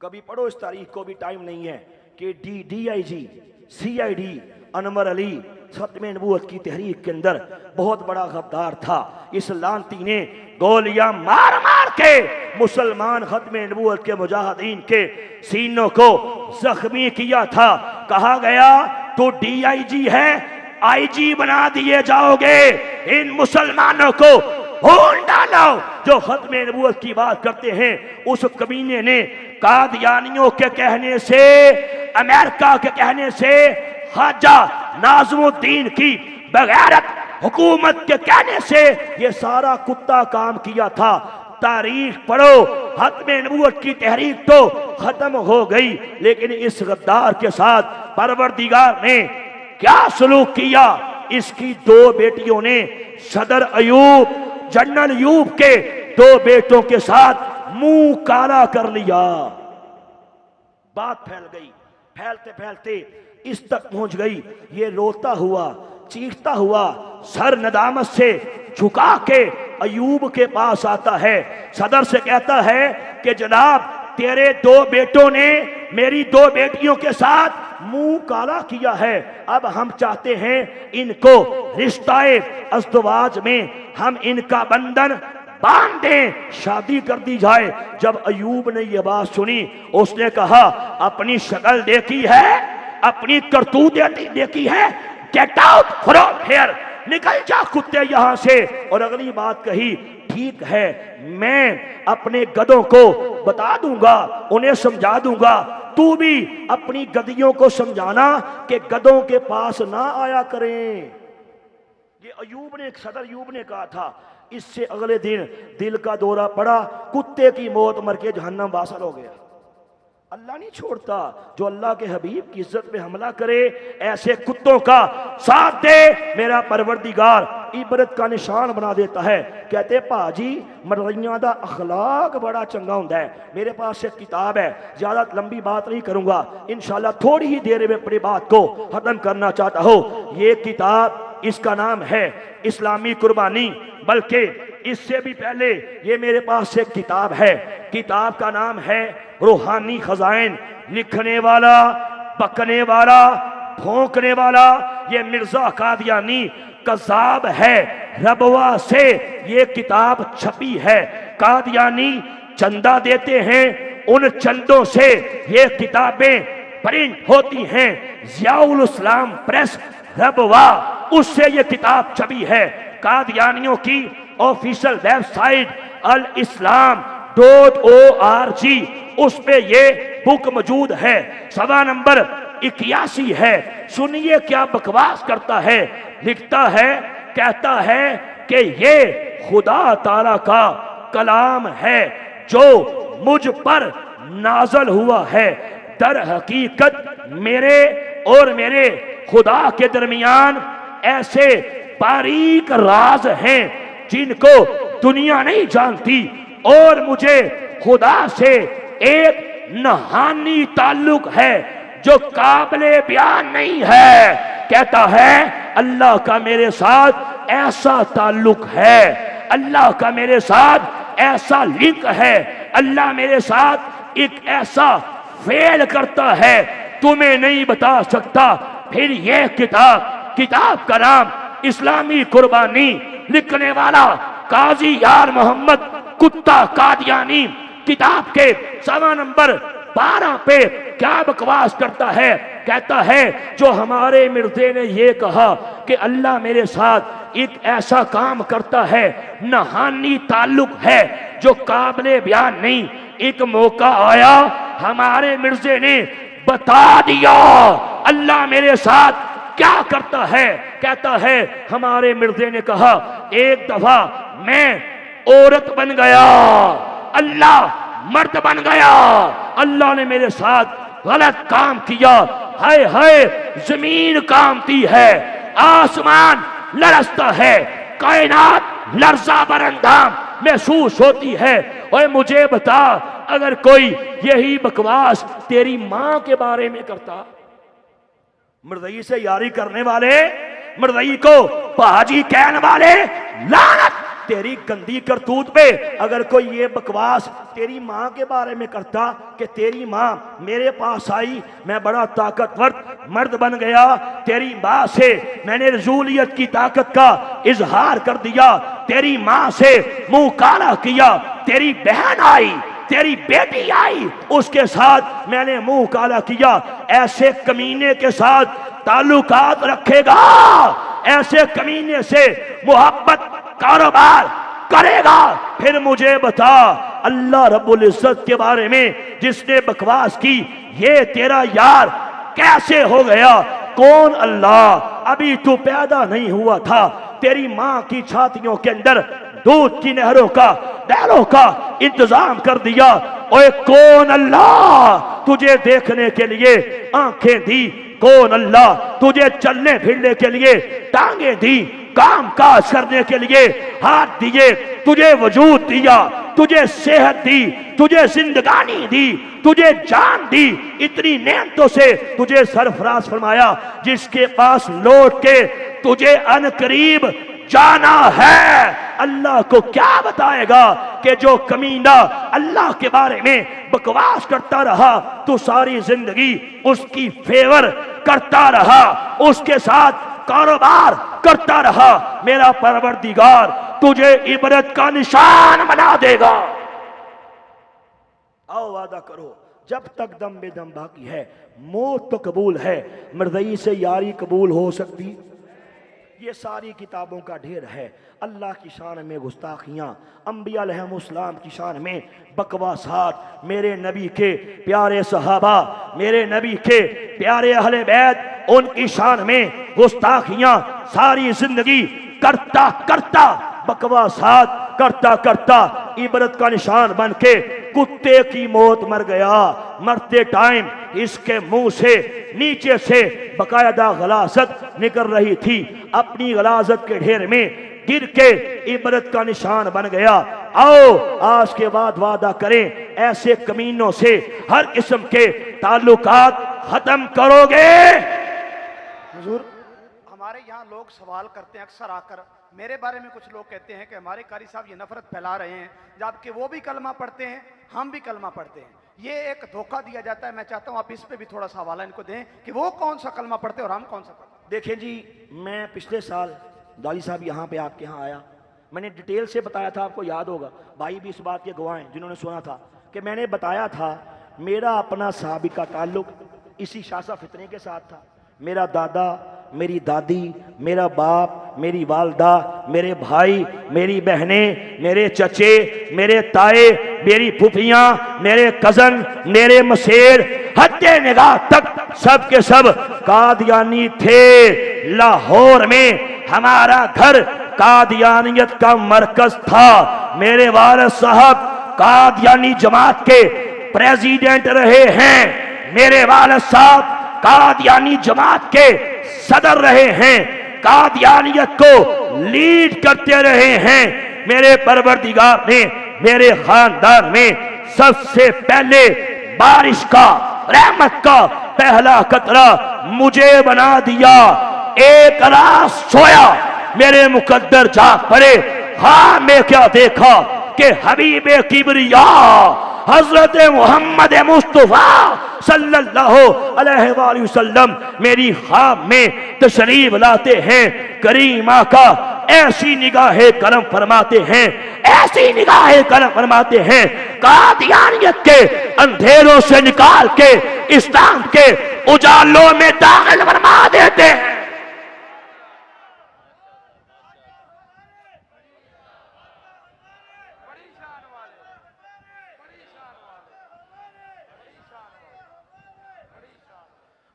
कभी पढ़ो, इस तारीख को भी टाइम नहीं है कि DIG CID अनवर अली खत्म नबूवत की तहरीक के अंदर बहुत बड़ा गद्दार था। इस लानती ने गोलियां मार मार के मुसलमान खत्म नबूवत के मुजाहिदीन के सीनों को जख्मी किया था। कहा गया तो DIG है, IG बना दिए जाओगे। इन मुसलमानों को भूल डालो जो खत्म नबूवत की बात करते हैं। उस कमीने ने कादियानियों के कहने से, अमेरिका के कहने से, ख्वाजा नाज़मुद्दीन की बगैरत हुकूमत के कहने से ये सारा कुत्ता काम किया था। तारीख पढ़ो, खत्म नबूवत की तहरीक तो खत्म हो गई, लेकिन इस गद्दार के साथ परवरदिगार ने क्या सलूक किया। इसकी दो बेटियों ने सदर अयूब, जनरल अयूब के दो बेटों के साथ मुंह काला कर लिया। बात फैल गई, फैलते फैलते इस तक पहुंच गई। ये रोता हुआ, चीखता हुआ, सर नदामत से झुका के अयूब के पास आता है। सदर से कहता है कि जनाब, तेरे दो बेटों ने मेरी दो बेटियों के साथ मुंह काला किया है। अब हम चाहते हैं इनको रिश्ताए अज़दवाज में हम इनका बंधन बांध दें, शादी कर दी जाए। जब अयूब ने यह बात सुनी, उसने कहा अपनी शक्ल देखी है, अपनी करतूत देखी है, गेट आउट फ्रॉम हियर, निकल जा कुत्ते यहां से। और अगली बात कही, ठीक है मैं अपने गधों को बता दूंगा, उन्हें समझा दूंगा, तू भी अपनी गदियों को समझाना कि गधों के पास ना आया करें। ये अयूब ने, सदर अयूब ने कहा था। इससे अगले दिन दिल का दौरा पड़ा, कुत्ते की मौत मर के जहन्नम वासल हो गया। अल्लाह नहीं छोड़ता जो अल्लाह के हबीब की इज्जत पे हमला करे, ऐसे कुत्तों का साथ दे मेरा परवरदिगार इबरत का निशान बना देता है। कहते भाजी मरइयां दा अखलाक बड़ा चंगा हुंदा है। मेरे पास एक किताब है, ज्यादा लंबी बात नहीं करूंगा, इंशाल्लाह थोड़ी ही देर में अपनी बात को खत्म करना चाहता हूं। ये किताब, इसका नाम है इस्लामी कुर्बानी, बल्कि इससे भी पहले ये मेरे पास एक किताब है, किताब का नाम है रूहानी खजाइन। लिखने वाला, पकने वाला, भोंकने वाला ये मिर्जा कादियानी कज़ाब है। रबवा से ये किताब छपी है। कादियानी चंदा देते हैं, उन चंदों से ये किताबें प्रिंट होती हैं। ज़ियाउल इस्लाम प्रेस रबवा, उससे ये किताब छपी है। कादियानियों की ऑफिशियल वेबसाइट अल islam.org, उस पे ये बुक मौजूद है। सवा नंबर 81 है। सुनिए क्या बकवास करता है। लिखता है, कहता है कि ये खुदा ताला का कलाम है जो मुझ पर नाजल हुआ है। दर हकीकत मेरे और मेरे खुदा के दरमियान ऐसे बारीक राज हैं जिनको दुनिया नहीं जानती, और मुझे खुदा से एक नहानी ताल्लुक है जो काबिले बयान नहीं है। कहता है अल्लाह का मेरे साथ ऐसा ताल्लुक है, अल्लाह का मेरे साथ ऐसा लिंक है, अल्लाह मेरे साथ एक ऐसा फेल करता है, तुम्हें नहीं बता सकता। फिर यह किताब का नाम इस्लामी कुर्बानी, लिखने वाला काजी यार मोहम्मद कुत्ता कादियानी। किताब के सवा नंबर 12 पे क्या बकवास करता है। कहता है जो हमारे मिर्जे ने ये कहा कि अल्लाह मेरे साथ एक ऐसा काम करता है, नहानी ताल्लुक है जो काबिले बयान नहीं। एक मौका आया, हमारे मिर्जे ने बता दिया अल्लाह मेरे साथ क्या करता है। कहता है हमारे मिर्जे ने कहा एक दफा मैं औरत बन गया, अल्लाह मर्द बन गया, अल्लाह ने मेरे साथ गलत काम किया। हाय हाय, जमीन कांपती है, आसमान लरसता है, कायनात लर्जा बरंदाम महसूस होती है। और मुझे बता, अगर कोई यही बकवास तेरी मां के बारे में करता, मर्दई से यारी करने वाले, मर्दई को पाजी कहने वाले, लानत तेरी गंदी करतूत पे। अगर कोई ये बकवास तेरी माँ के बारे में करता कि तेरी माँ मेरे पास आई, मैं बड़ा ताकतवर मर्द बन गया, तेरी माँ से मैंने रसूलियत की ताकत का इजहार कर दिया, तेरी माँ से मुंह काला किया, तेरी बहन आई, तेरी बेटी आई, उसके साथ मैंने मुंह काला किया, ऐसे कमीने के साथ ताल्लुकात रखेगा, ऐसे कमीने से मोहब्बत कारोबार करेगा। फिर मुझे बता, अल्लाह रब्बुल इज्जत के बारे में जिसने बकवास की, ये तेरा यार कैसे हो गया? कौन अल्लाह? अभी तू पैदा नहीं हुआ था, तेरी माँ की छातियों के अंदर दूध की नहरों का इंतजाम कर दिया। ओए कौन अल्लाह तुझे देखने के लिए आंखें दी? कौन अल्लाह तुझे चलने फिरने के लिए टांगे दी, काम काज करने के लिए हाथ दिए, तुझे वजूद दिया, तुझे सेहत दी, तुझे जिंदगानी दी, तुझे जान दी, इतनी नेमतों से तुझे सरफराज फरमाया, जिसके पास लौट के तुझे अनकरीब जाना है। अल्लाह को क्या बताएगा कि जो कमीना अल्लाह के बारे में बकवास करता रहा, तो सारी जिंदगी उसकी फेवर करता रहा, उसके साथ कारोबार करता रहा। मेरा परवरदिगार तुझे इबरत का निशान बना देगा। आओ वादा करो, जब तक दम बेदम बाकी है, मौत तो कबूल है। मर्दई से यारी कबूल हो सकती? ये सारी किताबों का ढेर है। अल्लाह की शान में गुस्ताखियाँ, अम्बिया अलैहिमुस्सलाम की शान में बकवासात, मेरे नबी के प्यारे सहाबा, मेरे नबी के प्यारे अहले बैत, उनकी शान में गुस्ताखियाँ, सारी जिंदगी करता करता बकवासात करता करता इबरत का निशान बन के कुत्ते की मौत मर गया। मरते टाइम इसके मुंह से नीचे से बकायदा गलाजत निकल रही थी, अपनी गलाजत के ढेर में गिर के इबरत का निशान बन गया। आओ आज के बाद वादा करें ऐसे कमीनों से हर किस्म के ताल्लुकात खत्म करोगे। हुजूर, हमारे यहाँ लोग सवाल करते हैं अक्सर आकर, मेरे बारे में कुछ लोग कहते हैं कि हमारे कारी साहब ये नफरत फैला रहे हैं, जबकि वो भी कलमा पढ़ते हैं, हम भी कलमा पढ़ते हैं। ये एक धोखा दिया जाता है। मैं चाहता हूँ आप इस पे भी थोड़ा सा हवाला इनको दें कि वो कौन सा कलमा पढ़ते हैं और हम कौन सा पढ़ते हैं। देखिए जी, मैं पिछले साल दाली साहब यहाँ पे आपके यहाँ आया, मैंने डिटेल से बताया था, आपको याद होगा, भाई भी इस बात के गवाह हैं जिन्होंने सुना था कि मैंने बताया था मेरा अपना साबिका ताल्लुक इसी शासा फितने के साथ था। मेरा दादा, मेरी दादी, मेरा बाप, मेरी वालदा, मेरे भाई, मेरी बहनें, मेरे चचे, मेरे ताए, मेरी फुफियाँ, मेरे कजन, मेरे मसेर, हद्दे निगाह तक सब के सब कादियानी थे। लाहौर में हमारा घर कादियानियत का मरकज था। मेरे वालिद साहब कादियानी जमात के प्रेसिडेंट रहे हैं। मेरे वालिद साहब कादियानी जमात के सदर रहे हैं, कादियानियत को लीड करते रहे हैं। मेरे परवरदिगार ने मेरे खानदान में सबसे पहले बारिश का, रहमत का पहला कतरा मुझे बना दिया। एक रात सोया, मेरे मुकद्दर जाग पड़े। हाँ, मैं क्या देखा कि हबीबे किबरिया हजरत मोहम्मद मुस्तफा सल्लल्लाहु अलैहि वसल्लम मेरी ख्वाब में तशरीफ लाते हैं। करीम आका ऐसी निगाहे करम फरमाते हैं, ऐसी निगाहे करम फरमाते हैं, कादियानियत के अंधेरों से निकाल के इस्लाम के उजालों में दाखिल फरमा देते हैं।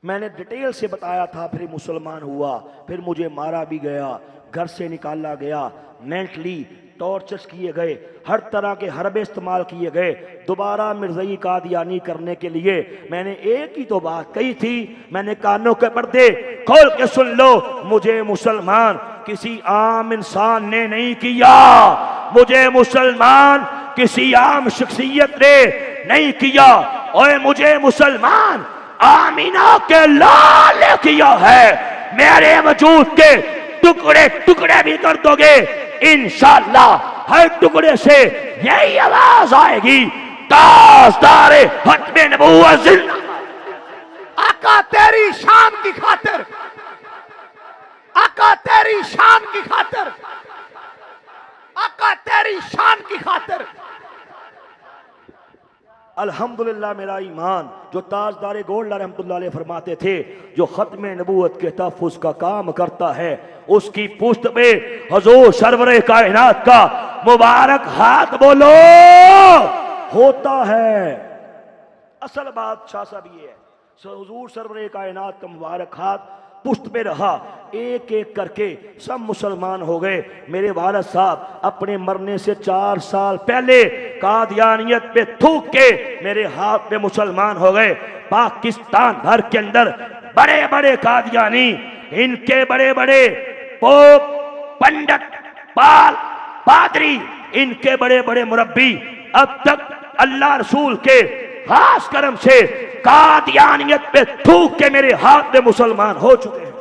मैंने डिटेल से बताया था, फिर मुसलमान हुआ, फिर मुझे मारा भी गया, घर से निकाला गया, मेंटली टॉर्चर्स किए गए, हर तरह के हरबे इस्तेमाल किए गए दोबारा मिर्ज़ई कादियानी करने के लिए। मैंने एक ही तो बात कही थी, मैंने कानों के पर्दे खोल के सुन लो, मुझे मुसलमान किसी आम इंसान ने नहीं किया, मुझे मुसलमान किसी आम शख्सियत ने नहीं किया, और मुझे मुसलमान आमीना के लाल ने किया है। मेरे वजूद के टुकड़े टुकड़े भी कर दोगे, इंशाअल्लाह हर टुकड़े से यही आवाज आएगी, ताजदारे हत्मे नबूवत जिंदा। आका तेरी शान की खातिर, आका तेरी शान की खातिर, आका तेरी शान की खातिर। अल्हम्दुलिल्लाह मेरा ईमान, जो ताजदारे गोल्ड रहमतुल्लाह अलैह फरमाते थे, जो खत्म नबूवत के तहफ़्फ़ुज़ का काम करता है, उसकी पुश्त पे हुजूर सरवरे कायनात का मुबारक हाथ बोलो होता है। असल बात शाह साहब ये है, हुजूर सरवरे कायनात का मुबारक हाथ पुश्त पे रहा, एक एक करके सब मुसलमान हो गए। मेरे वालिद साहब अपने मरने से 4 साल पहले कादियानियत पे थूक के मेरे हाथ पे मुसलमान हो गए। पाकिस्तान भर के अंदर बड़े बड़े कादियानी, इनके बड़े बड़े पोप, पंडित, पाल, पादरी, इनके बड़े बड़े मुरब्बी अब तक अल्लाह रसूल के खास करम से कादियानियत पे थूक के मेरे हाथ में मुसलमान हो चुके हैं।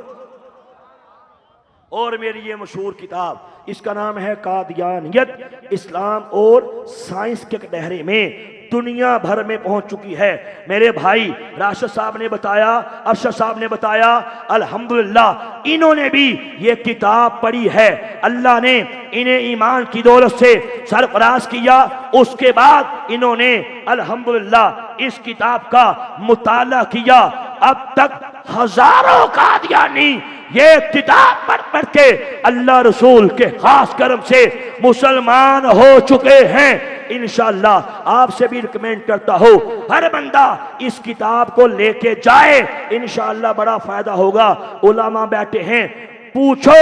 और मेरी ये मशहूर किताब, इसका नाम है कादियानियत, इस्लाम और साइंस के कटहरे में दुनिया भर में पहुंच चुकी है। मेरे भाई राशिद साहब ने बताया, अरशद साहब ने बताया, अल्हम्दुलिल्लाह इन्होंने भी ये किताब पढ़ी है। अल्लाह ने इन्हें ईमान की दौलत से सरफराज किया। उसके बाद इन्होंने अल्हम्दुलिल्लाह इस किताब का मुताला किया। अब तक हजारों कादियानी ये किताब पढ़ पढ़ के अल्लाह रसूल के खास करम से मुसलमान हो चुके हैं। इंशाअल्लाह आपसे भी रिकमेंड करता हूँ हर बंदा इस किताब को लेके जाए, इंशाअल्लाह बड़ा फायदा होगा। उलामा बैठे हैं, पूछो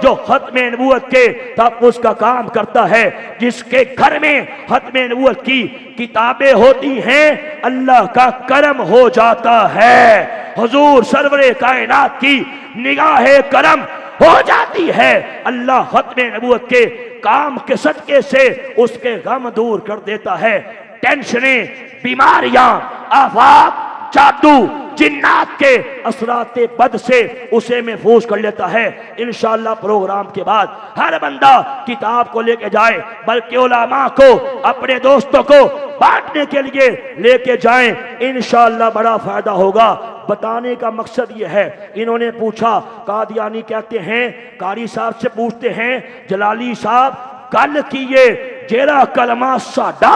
जो खत्मे नबूवत के तहफ़्फ़ुज़ का काम करता है, जिसके घर में खत्मे नबूवत की किताबें होती हैं, अल्लाह का करम हो जाता है। हुजूर सरवरे कायनात की निगाहे करम हो जाती है। अल्लाह खत्मे नबूवत के काम के सदके से उसके गम दूर कर देता है। टेंशनें, बीमारियां, आफात, जादू, जिन्नात के असराते बद से उसे महफूज कर लेता है। इंशाअल्लाह प्रोग्राम के बाद हर बंदा किताब को लेके जाए, बल्कि उलामा को, अपने दोस्तों को बांटने के लिए लेके जाएं। इंशाअल्लाह बड़ा फायदा होगा। बताने का मकसद यह है, इन्होंने पूछा, कादियानी कहते हैं, कारी साहब से पूछते हैं, जलाली साहब गल कीए जेरा कलमा साडा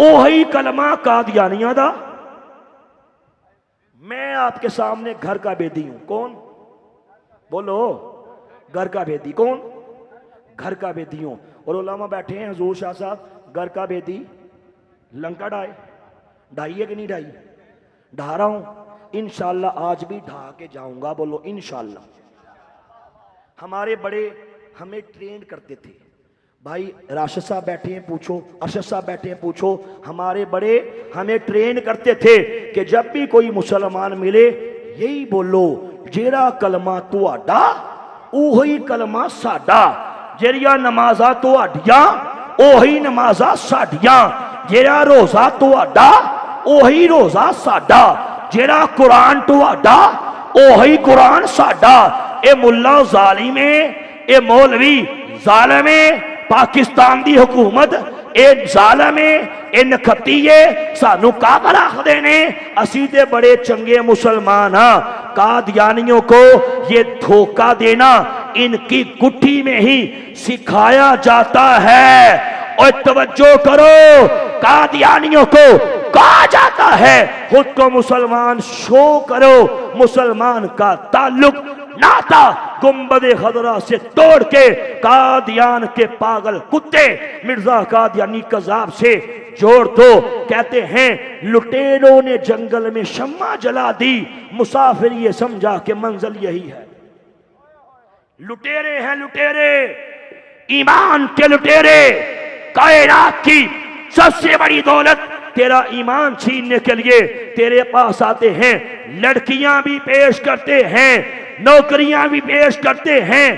ओही कलमा कादियानिया दा। मैं आपके सामने घर का बेदी हूं। कौन? बोलो। घर का बेदी कौन? घर का बेदी हूं। और उलामा बैठे हैं, हुजूर शाह साहब घर का बेदी लंका ढाई है कि नहीं ढाई? ढा रहा हूं। इंशाअल्लाह आज भी ढा के जाऊंगा। बोलो इंशाअल्लाह। हमारे बड़े हमें ट्रेन करते थे। भाई राशिद साहब बैठे हैं, पूछो। अरशद साहब बैठे हैं, पूछो। हमारे बड़े हमें ट्रेन करते थे कि जब भी कोई मुसलमान मिले यही बोलो, जेरा कलमा तुहाडा ओही कलमा साडा, जेरिया नमाजा तुहाडियां ओही नमाजा साडियां, जेरा रोजा तुहाडा ओही रोजा साडा, जेरा कुरान तुहाडा ओही कुरान साडा। ए मुल्ला जालिमे, ए मौलवी जालिमे, पाकिस्तान दी हुकूमत ए जालमे, ए नखतीए सानू काफिर आखदे ने, असी ते बड़े चंगे मुसलमान हां। कादियानियों को ये धोखा देना इनकी गुट्ठी में ही सिखाया जाता है। और तवज्जो करो, कादियानियों को कहा जाता है खुद को मुसलमान शो करो, मुसलमान का ताल्लुक नाता गुंबद खदरा से तोड़ के कादियान के पागल कुत्ते मिर्जा कादियानी कज़ाब से जोड़ दो। कहते हैं लुटेरों ने जंगल में शम्मा जला दी, मुसाफिर ये समझा कि मंजिल यही है। लुटेरे हैं लुटेरे, ईमान के लुटेरे। कायनात की सबसे बड़ी दौलत तेरा ईमान छीनने के लिए तेरे पास आते हैं। लड़कियां भी पेश करते हैं, नौकरियां भी पेश करते हैं,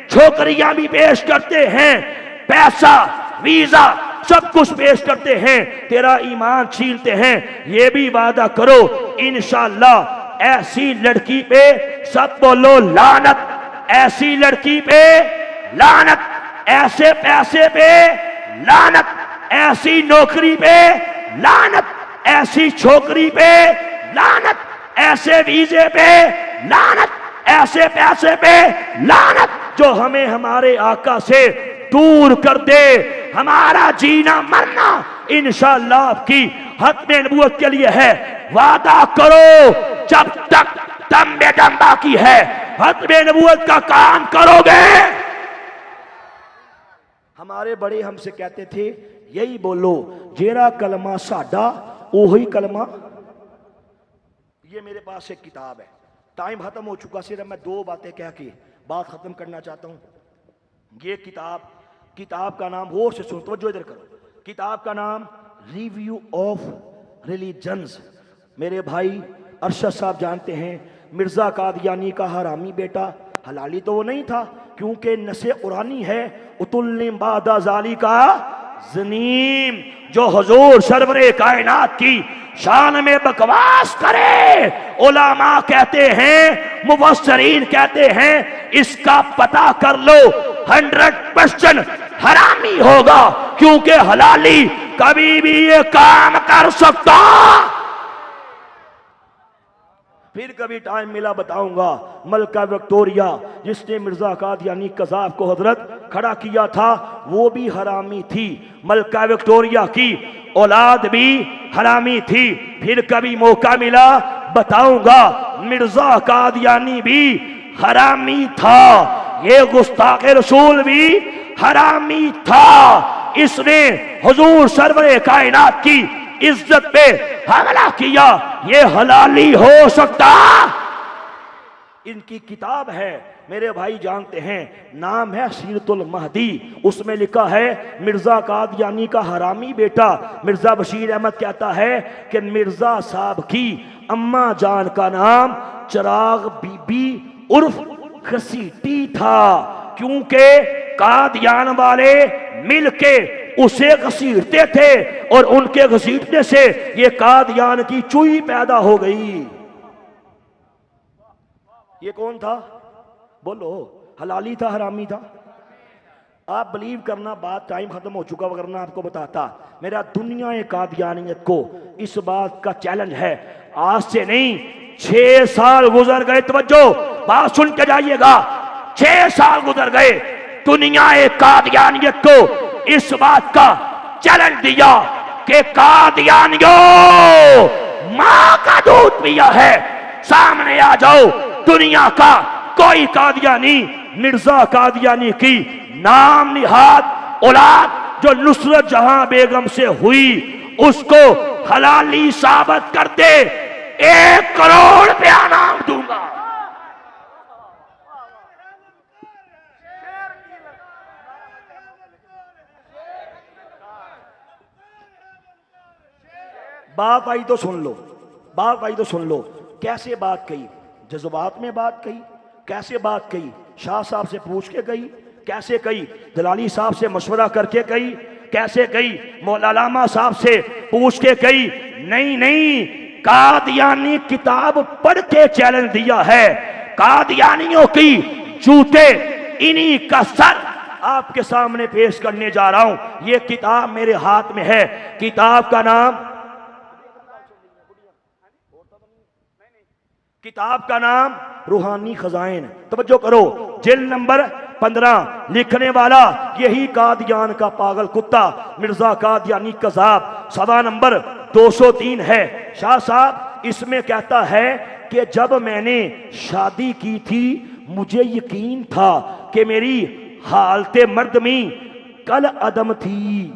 छोकरियां भी पेश करते हैं, पैसा, वीजा सब कुछ पेश करते हैं, तेरा ईमान छीनते हैं। ये भी वादा करो इंशाअल्लाह ऐसी लड़की पे सब बोलो लानत, ऐसी लड़की पे लानत, ऐसे पैसे पे लानत, ऐसी नौकरी पे लानत, ऐसी छोकरी पे लानत, ऐसे वीजे पे लानत, ऐसे पैसे पे लानत जो हमें हमारे आका से दूर कर दे। हमारा जीना मरना इंशाअल्लाह आपकी खत्मे नबूवत के लिए है। वादा करो जब तक दम में दम बाकी है खत्मे नबूवत का काम करोगे। हमारे बड़े हमसे कहते थे यही बोलो, जेरा कलमा साडा ओही कलमा। ये मेरे पास एक किताब है, टाइम खत्म हो चुका, सिर्फ मैं दो बातें कह के बात खत्म करना चाहता हूं। ये किताब का नाम गौर से सुनो, तवज्जो इधर करो। किताब का नाम रिव्यू ऑफ रिलीजन्स। मेरे भाई अरशद साहब जानते हैं मिर्जा कादियानी का हरामी बेटा, हलाली तो वो नहीं था क्योंकि नसे कुरानी है, उतुल्लिम बादा जाली का ज़नीम, जो हुजूर सरवरे कायनात की शान में बकवास करे। उलामा कहते हैं, मुफस्सिरीन कहते हैं, इसका पता कर लो 100% हरामी होगा, क्योंकि हलाली कभी भी ये काम कर सकता। फिर कभी टाइम मिला बताऊंगा। मलका विक्टोरिया जिसने मिर्जा कादियानी कज़ाब को हजरत खड़ा किया था वो भी हरामी थी। मलका विक्टोरिया की औलाद भी हरामी थी। फिर कभी मौका मिला बताऊंगा। मिर्जा कादियानी भी हरामी था। ये गुस्ताख रसूल भी हरामी था, इसने हुजूर सरवरे कायनात की इज्जत पे हमला किया, ये हलाली हो सकता? इनकी किताब है, मेरे भाई जानते हैं, नाम है सीरतुल महदी। उसमें लिखा है मिर्जा कादियानी का हरामी बेटा मिर्जा बशीर अहमद कहता है कि मिर्जा साहब की अम्मा जान का नाम चिराग बीबी उर्फ घसीटी था, क्योंकि कादियान वाले मिलके उसे घसीटते थे और उनके घसीटने से ये कादियान की चुई पैदा हो गई। ये कौन था? बोलो, हलाली था हरामी था? आप बिलीव करना, बात टाइम खत्म हो चुका, वरना आपको बताता। मेरा दुनिया कादियानियत को इस बात का चैलेंज है, आज से नहीं 6 साल गुजर गए, तवज्जो बात सुन के जाइएगा, 6 साल गुजर गए, दुनिया कादियानियत को इस बात का चैलेंज दिया कि कादियानियों मां का दूध पिया है, सामने आ जाओ। दुनिया का कोई कादियानी मिर्जा कादियानी की नाम निहाद औलाद जो नुसरत जहां बेगम से हुई उसको हलाली साबित कर दे, 1 करोड़ रुपया नाम दूंगा। बात आई तो सुन लो, बात आई तो सुन लो। कैसे बात कही? जज्बात में बात कही। कैसे बात कही? शाह साहब से पूछ के गई। कैसे कही? दलाली साहब से मशवरा करके कही। कैसे कही? मौलाना साहब से पूछ के कही। नहीं नहीं, कादियानी किताब पढ़ के चैलेंज दिया है। कादियानियों की जूते इन्हीं का सर आपके सामने पेश करने जा रहा हूं। ये किताब मेरे हाथ में है। किताब का नाम रूहानी खजाइन। तवज्जो करो, जिल्द नंबर 15, लिखने वाला यही कादियान का पागल कुत्ता मिर्जा कादियानी कज़ाब, सवा नंबर 203 है। शाह साहब इसमें कहता है कि जब मैंने शादी की थी मुझे यकीन था कि मेरी हालते मर्दमी कल अदम थी।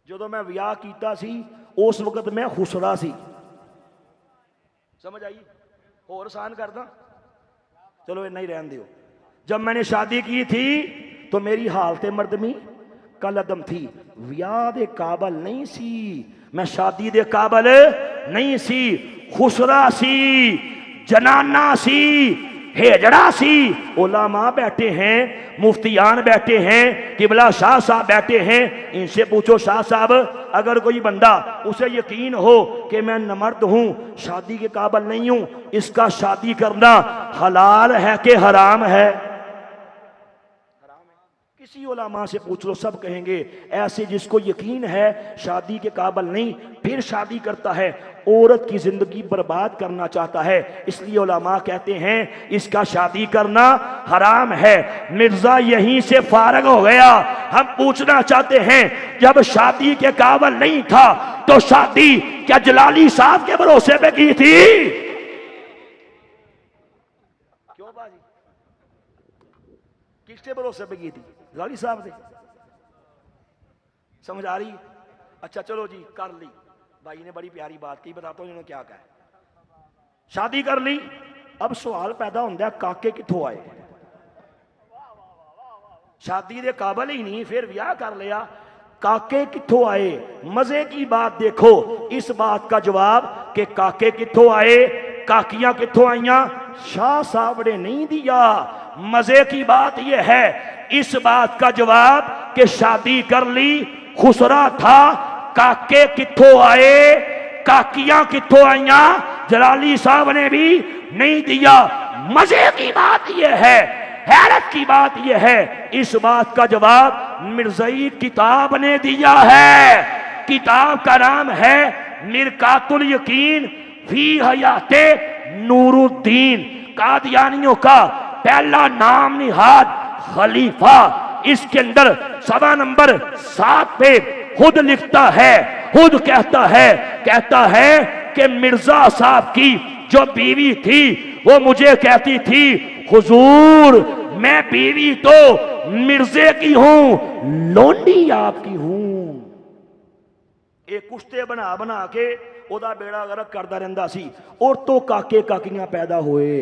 जो मैं विआह कीता सी उस वक्त मैं खुसरा सी। समझ आई? और आसान कर दा, चलो इतना ही रहने दियो। जब मैंने शादी की थी तो मेरी हालत मर्दमी कल अदम थी, विआह दे काबल नहीं सी, मैं शादी दे काबल नहीं सी, खुसरा सी, जनाना सी, हेजड़ा सी। उलमा बैठे हैं, मुफ्तियान बैठे हैं, किबला शाह साहब बैठे हैं, इनसे पूछो शाह साहब, अगर कोई बंदा उसे यकीन हो कि मैं नमर्द हूं, शादी के काबिल नहीं हूं, इसका शादी करना हलाल है कि हराम है? किसी उलमा से पूछ लो, सब कहेंगे ऐसे जिसको यकीन है शादी के काबिल नहीं फिर शादी करता है, औरत की जिंदगी बर्बाद करना चाहता है, इसलिए उलमा कहते हैं इसका शादी करना हराम है। मिर्जा यहीं से फारग हो गया। हम पूछना चाहते हैं जब शादी के काबिल नहीं था तो शादी क्या जलाली साहब के भरोसे पे की थी? क्यों बाजी? किसके भरोसे पे की थी? जलाली साहब से। समझ आ रही? अच्छा चलो जी, कर ली। भाई ने बड़ी प्यारी बात की, बताता हूं इन्होंने क्या कहा। शादी कर ली, अब सवाल पैदा होता है काके कित्थों आए? शादी दे काबिल ही नहीं, फिर ब्याह कर लिया, काके कित्थों आए? मजे की बात देखो, इस बात का जवाब कि काके कित्थों आए, काकियां कित्थों आईयां, शाह साहब ने नहीं दिया। मजे की बात यह है, इस बात का जवाब कि शादी कर ली, खुसरा था, काके कित्थों आए, काकियां कित्थों आईयां, जलाली साहब ने भी नहीं दिया। मजे की बात यह है, हैरत की बात यह है, इस बात का जवाब मिर्ज़ाई किताब ने दिया है। किताब का नाम है मिरकातुल यकीन फी हयाते नूरुद्दीन। कादियानियों का पहला नाम निहाद खलीफा। इसके अंदर सवा नंबर 7 पे खुद लिखता है, खुद कहता है कि मिर्जा साहब की जो बीवी थी वो मुझे कहती थी हुजूर मैं बीवी तो मिर्जे की हूं, लोंडी आपकी हूं। एक कुश्ते बना बना के ओदा बेड़ा गर्क करता रहिंदा सी, और तो काके काकियां पैदा हुए।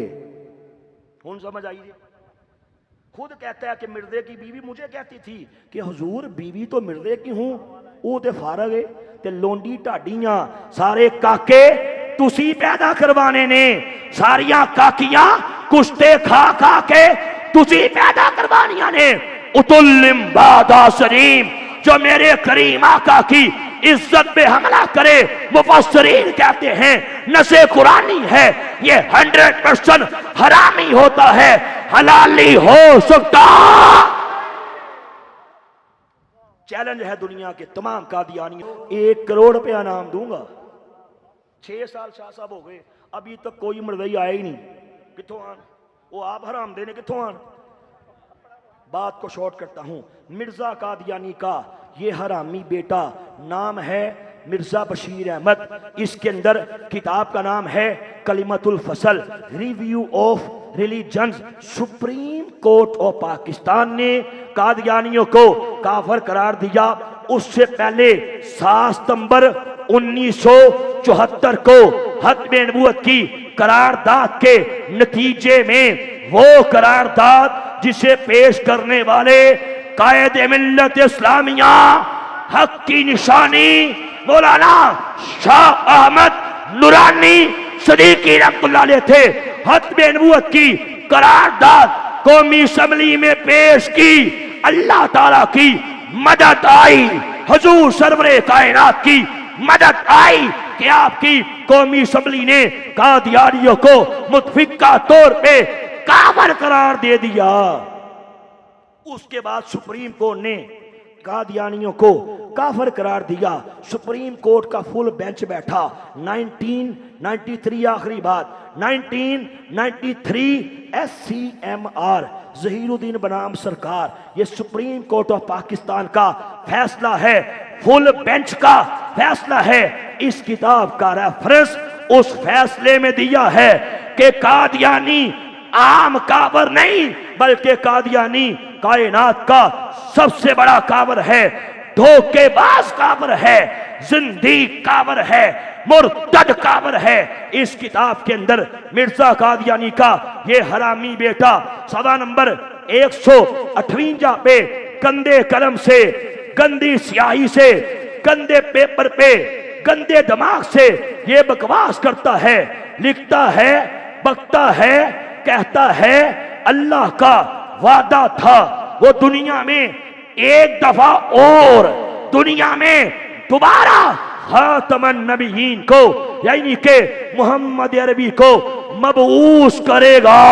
हुन समझ आई जी। खुद कहता है कि मिर्जे की बीवी मुझे कहती थी कि हुजूर बीवी तो मिर्जे की हूं, वो ते फारग है, ते लोंडी ढाडियां सारे काके तुसी पैदा करवाने ने, सारियां काकियां कुश्ते खा खा के तुसी पैदा करवानियां ने। उतुल्लिम बादा सरीम, जो मेरे करीम आका की इज्जत पे हमला करे, मुफस्सिरीन कहते हैं नशे कुरानी है, ये 100% हरामी होता है, हलाली हो सकता। चैलेंज है दुनिया के तमाम कादियानियों, 1 करोड़ रुपया नाम दूंगा। 6 साल शाह साहब हो गए, अभी तक कोई मरदई आया ही नहीं। किथों आन? वो आप हराम देने किथों आन? बात को शॉर्ट करता हूं। मिर्जा कादियानी का ये हरामी बेटा नाम है मिर्जा बशीर अहमद। इसके अंदर किताब का नाम है कलिमतुल फसल, review of religions. Supreme court of Pakistan ने कादियानियों को काफिर करार दिया। उससे पहले 7 सितंबर 1974 को खत्मे नबूवत की करारदाद के नतीजे में वो करारदाद जिसे पेश करने वाले कायदे मिल्लत इस्लामिया हक की निशानी मौलाना शाह अहमद नूरानी सदीकी रहमतुल्लाह अलैह थे, खत्मे नबूवत की करारदाद कौमी असम्बली में पेश की। अल्लाह ताला की मदद आई, हुजूर सरवरे कायनात की मदद आई कि आपकी कौमी असम्बली ने कादियानियों को मुतफिका तौर पे काफिर करार दे दिया। उसके बाद सुप्रीम कोर्ट ने कादियानियों को काफिर करार दिया। सुप्रीम कोर्ट का फुल बेंच बैठा। 1993 आखिरी बात, 1993 SCMR जहीरुद्दीन बनाम सरकार, ये सुप्रीम कोर्ट ऑफ पाकिस्तान का फैसला है, फुल बेंच का फैसला है। इस किताब का रेफरेंस उस फैसले में दिया है कि कादियानी आम काफिर नहीं, बल्कि कादियानी कायनात का सबसे बड़ा काफिर है, धोखेबाज काफिर है, जिंदीक काफिर है, मुर्तद काफिर है। इस किताब के अंदर मिर्जा कादियानी का ये हरामी बेटा सवा नंबर 158 पे गंदे कलम से, गंदी स्याही से, गंदे पेपर पे, गंदे दिमाग से ये बकवास करता है, लिखता है, बकता है, कहता है अल्लाह का वादा था वो दुनिया में एक दफा और दुनिया में दोबारा खातमन नबीयीन को यानी के मोहम्मद अरबी को मबऊस करेगा।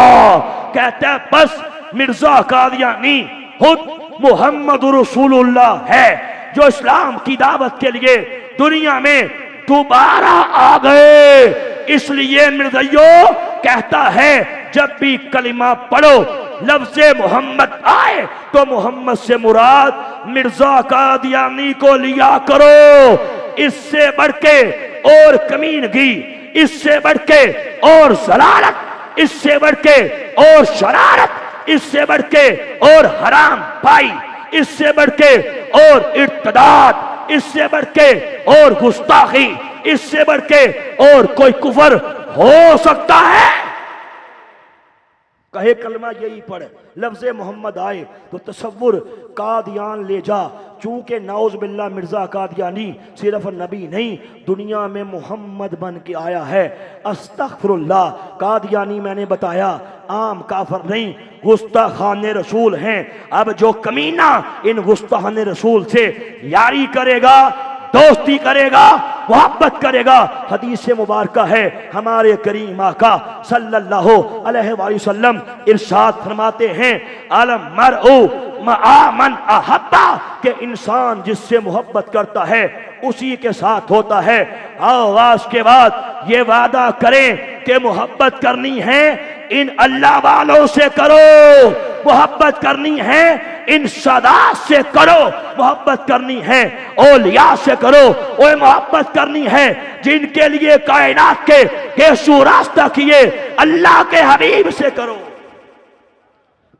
कहता है बस मिर्जा कादियानी खुद मोहम्मद रसूलुल्लाह है जो इस्लाम की दावत के लिए दुनिया में दोबारा आ गए। इसलिए मिर्ज़ाइयो कहता है जब भी कलिमा पढ़ो लफ्ज़े मोहम्मद आए तो मोहम्मद से मुराद मिर्जा कादियानी को लिया करो। इससे बढ़ के और कमीनगी, इससे बढ़ के और जलालत, इससे बढ़ के और शरारत, इससे बढ़ के और हराम पाई, इससे बढ़ के और इर्तिदाद, इससे बढ़ के और गुस्ताखी, इससे बढ़ के और कोई कुफर हो सकता है? कहे कलमा यही पढ़, लफ्ज़े मोहम्मद आए तो तसव्वुर कादियान ले जा। चूंकि नाउज़ बिल्ला मिर्जा कादियानी सिर्फ नबी नहीं दुनिया में मोहम्मद बन के आया है। अस्तगफिरुल्लाह, कादियानी मैंने बताया आम काफिर नहीं, गुस्ताखान रसूल हैं। अब जो कमीना इन गुस्ताखान रसूल से यारी करेगा, दोस्ती करेगा, मोहब्बत करेगा, हदीस मुबारका है हमारे करीम आका सल्लल्लाहु अलैहि वसल्लम इरशाद फरमाते हैं अलम मरउ मआमन अहब्बा, के इंसान जिससे मोहब्बत करता है उसी के साथ होता है। आवाज के बाद ये वादा करें कि मोहब्बत करनी है इन अल्लाह वालों से करो, मोहब्बत करनी है इन सदा से करो, मोहब्बत करनी है औलिया से करो, और मोहब्बत करनी है जिनके लिए कायनात के केसू रास्ता किए अल्लाह के हबीब से करो।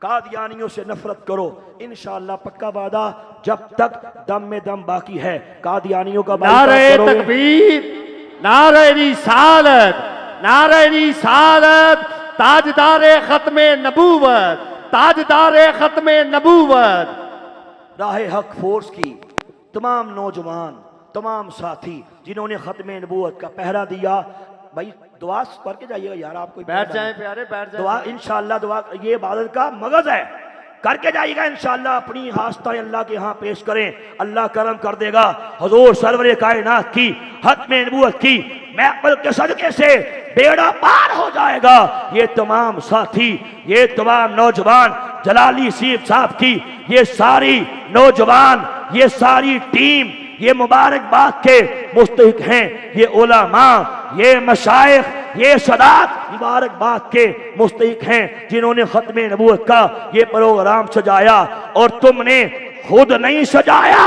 कादियानियों से नफरत करो। इंशाअल्लाह पक्का वादा, जब तक दम में दम बाकी है कादियानियों का नारे तकबीर, नारे रिसालत, नारे रिसालत, ताजदारे खत्मे नबूवत, ताजदारे खत्मे नबूवत। राह हक फोर्स की तमाम नौजवान, तमाम साथी जिन्होंने खत्मे नबूवत का पहरा दिया, भाई दुआ करके जाइएगा यार। आपको बैठ जाए प्यारे, बैठ जाए। दुआ इंशाअल्लाह, दुआ ये इबादत का मगज है, करके जाइएगा इंशाअल्लाह। अपनी हास्ताएं अल्लाह के यहाँ पेश करें, अल्लाह करम कर देगा। हुजूर सरवरे कायनात की खत्मे नबूवत की महफिल के सदके से बेड़ा पार हो जाएगा। ये तमाम साथी, ये तमाम नौजवान, जलाली सीब साहब की ये सारी नौजवान, ये सारी टीम, ये मुबारकबाद के मुस्तहिक हैं। ये उलमा, ये मशाइख, ये सदात मुबारकबाद के मुस्तहिक हैं जिन्होंने खत्मे नबूवत का ये प्रोग्राम सजाया। और तुमने खुद नहीं सजाया,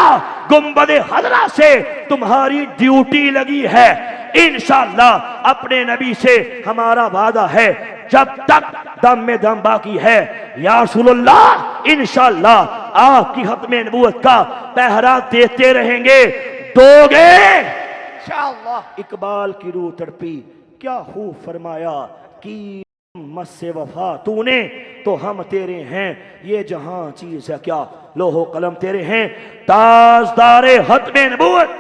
गुंबदे हजरा से तुम्हारी ड्यूटी लगी है। इंशाअल्लाह अपने नबी से हमारा वादा है, जब तक दम में दम बाकी है या रसूलुल्लाह, इंशाअल्लाह आपकी खत्मे नबूवत का पहरा देते रहेंगे। दोगे इंशाअल्लाह। इकबाल की रूह तड़पी, क्या खूब फरमाया कि मत से वफा तूने तो हम तेरे हैं, ये जहां चीज है क्या लोहो कलम तेरे हैं। ताजदारे खत्मे नबूवत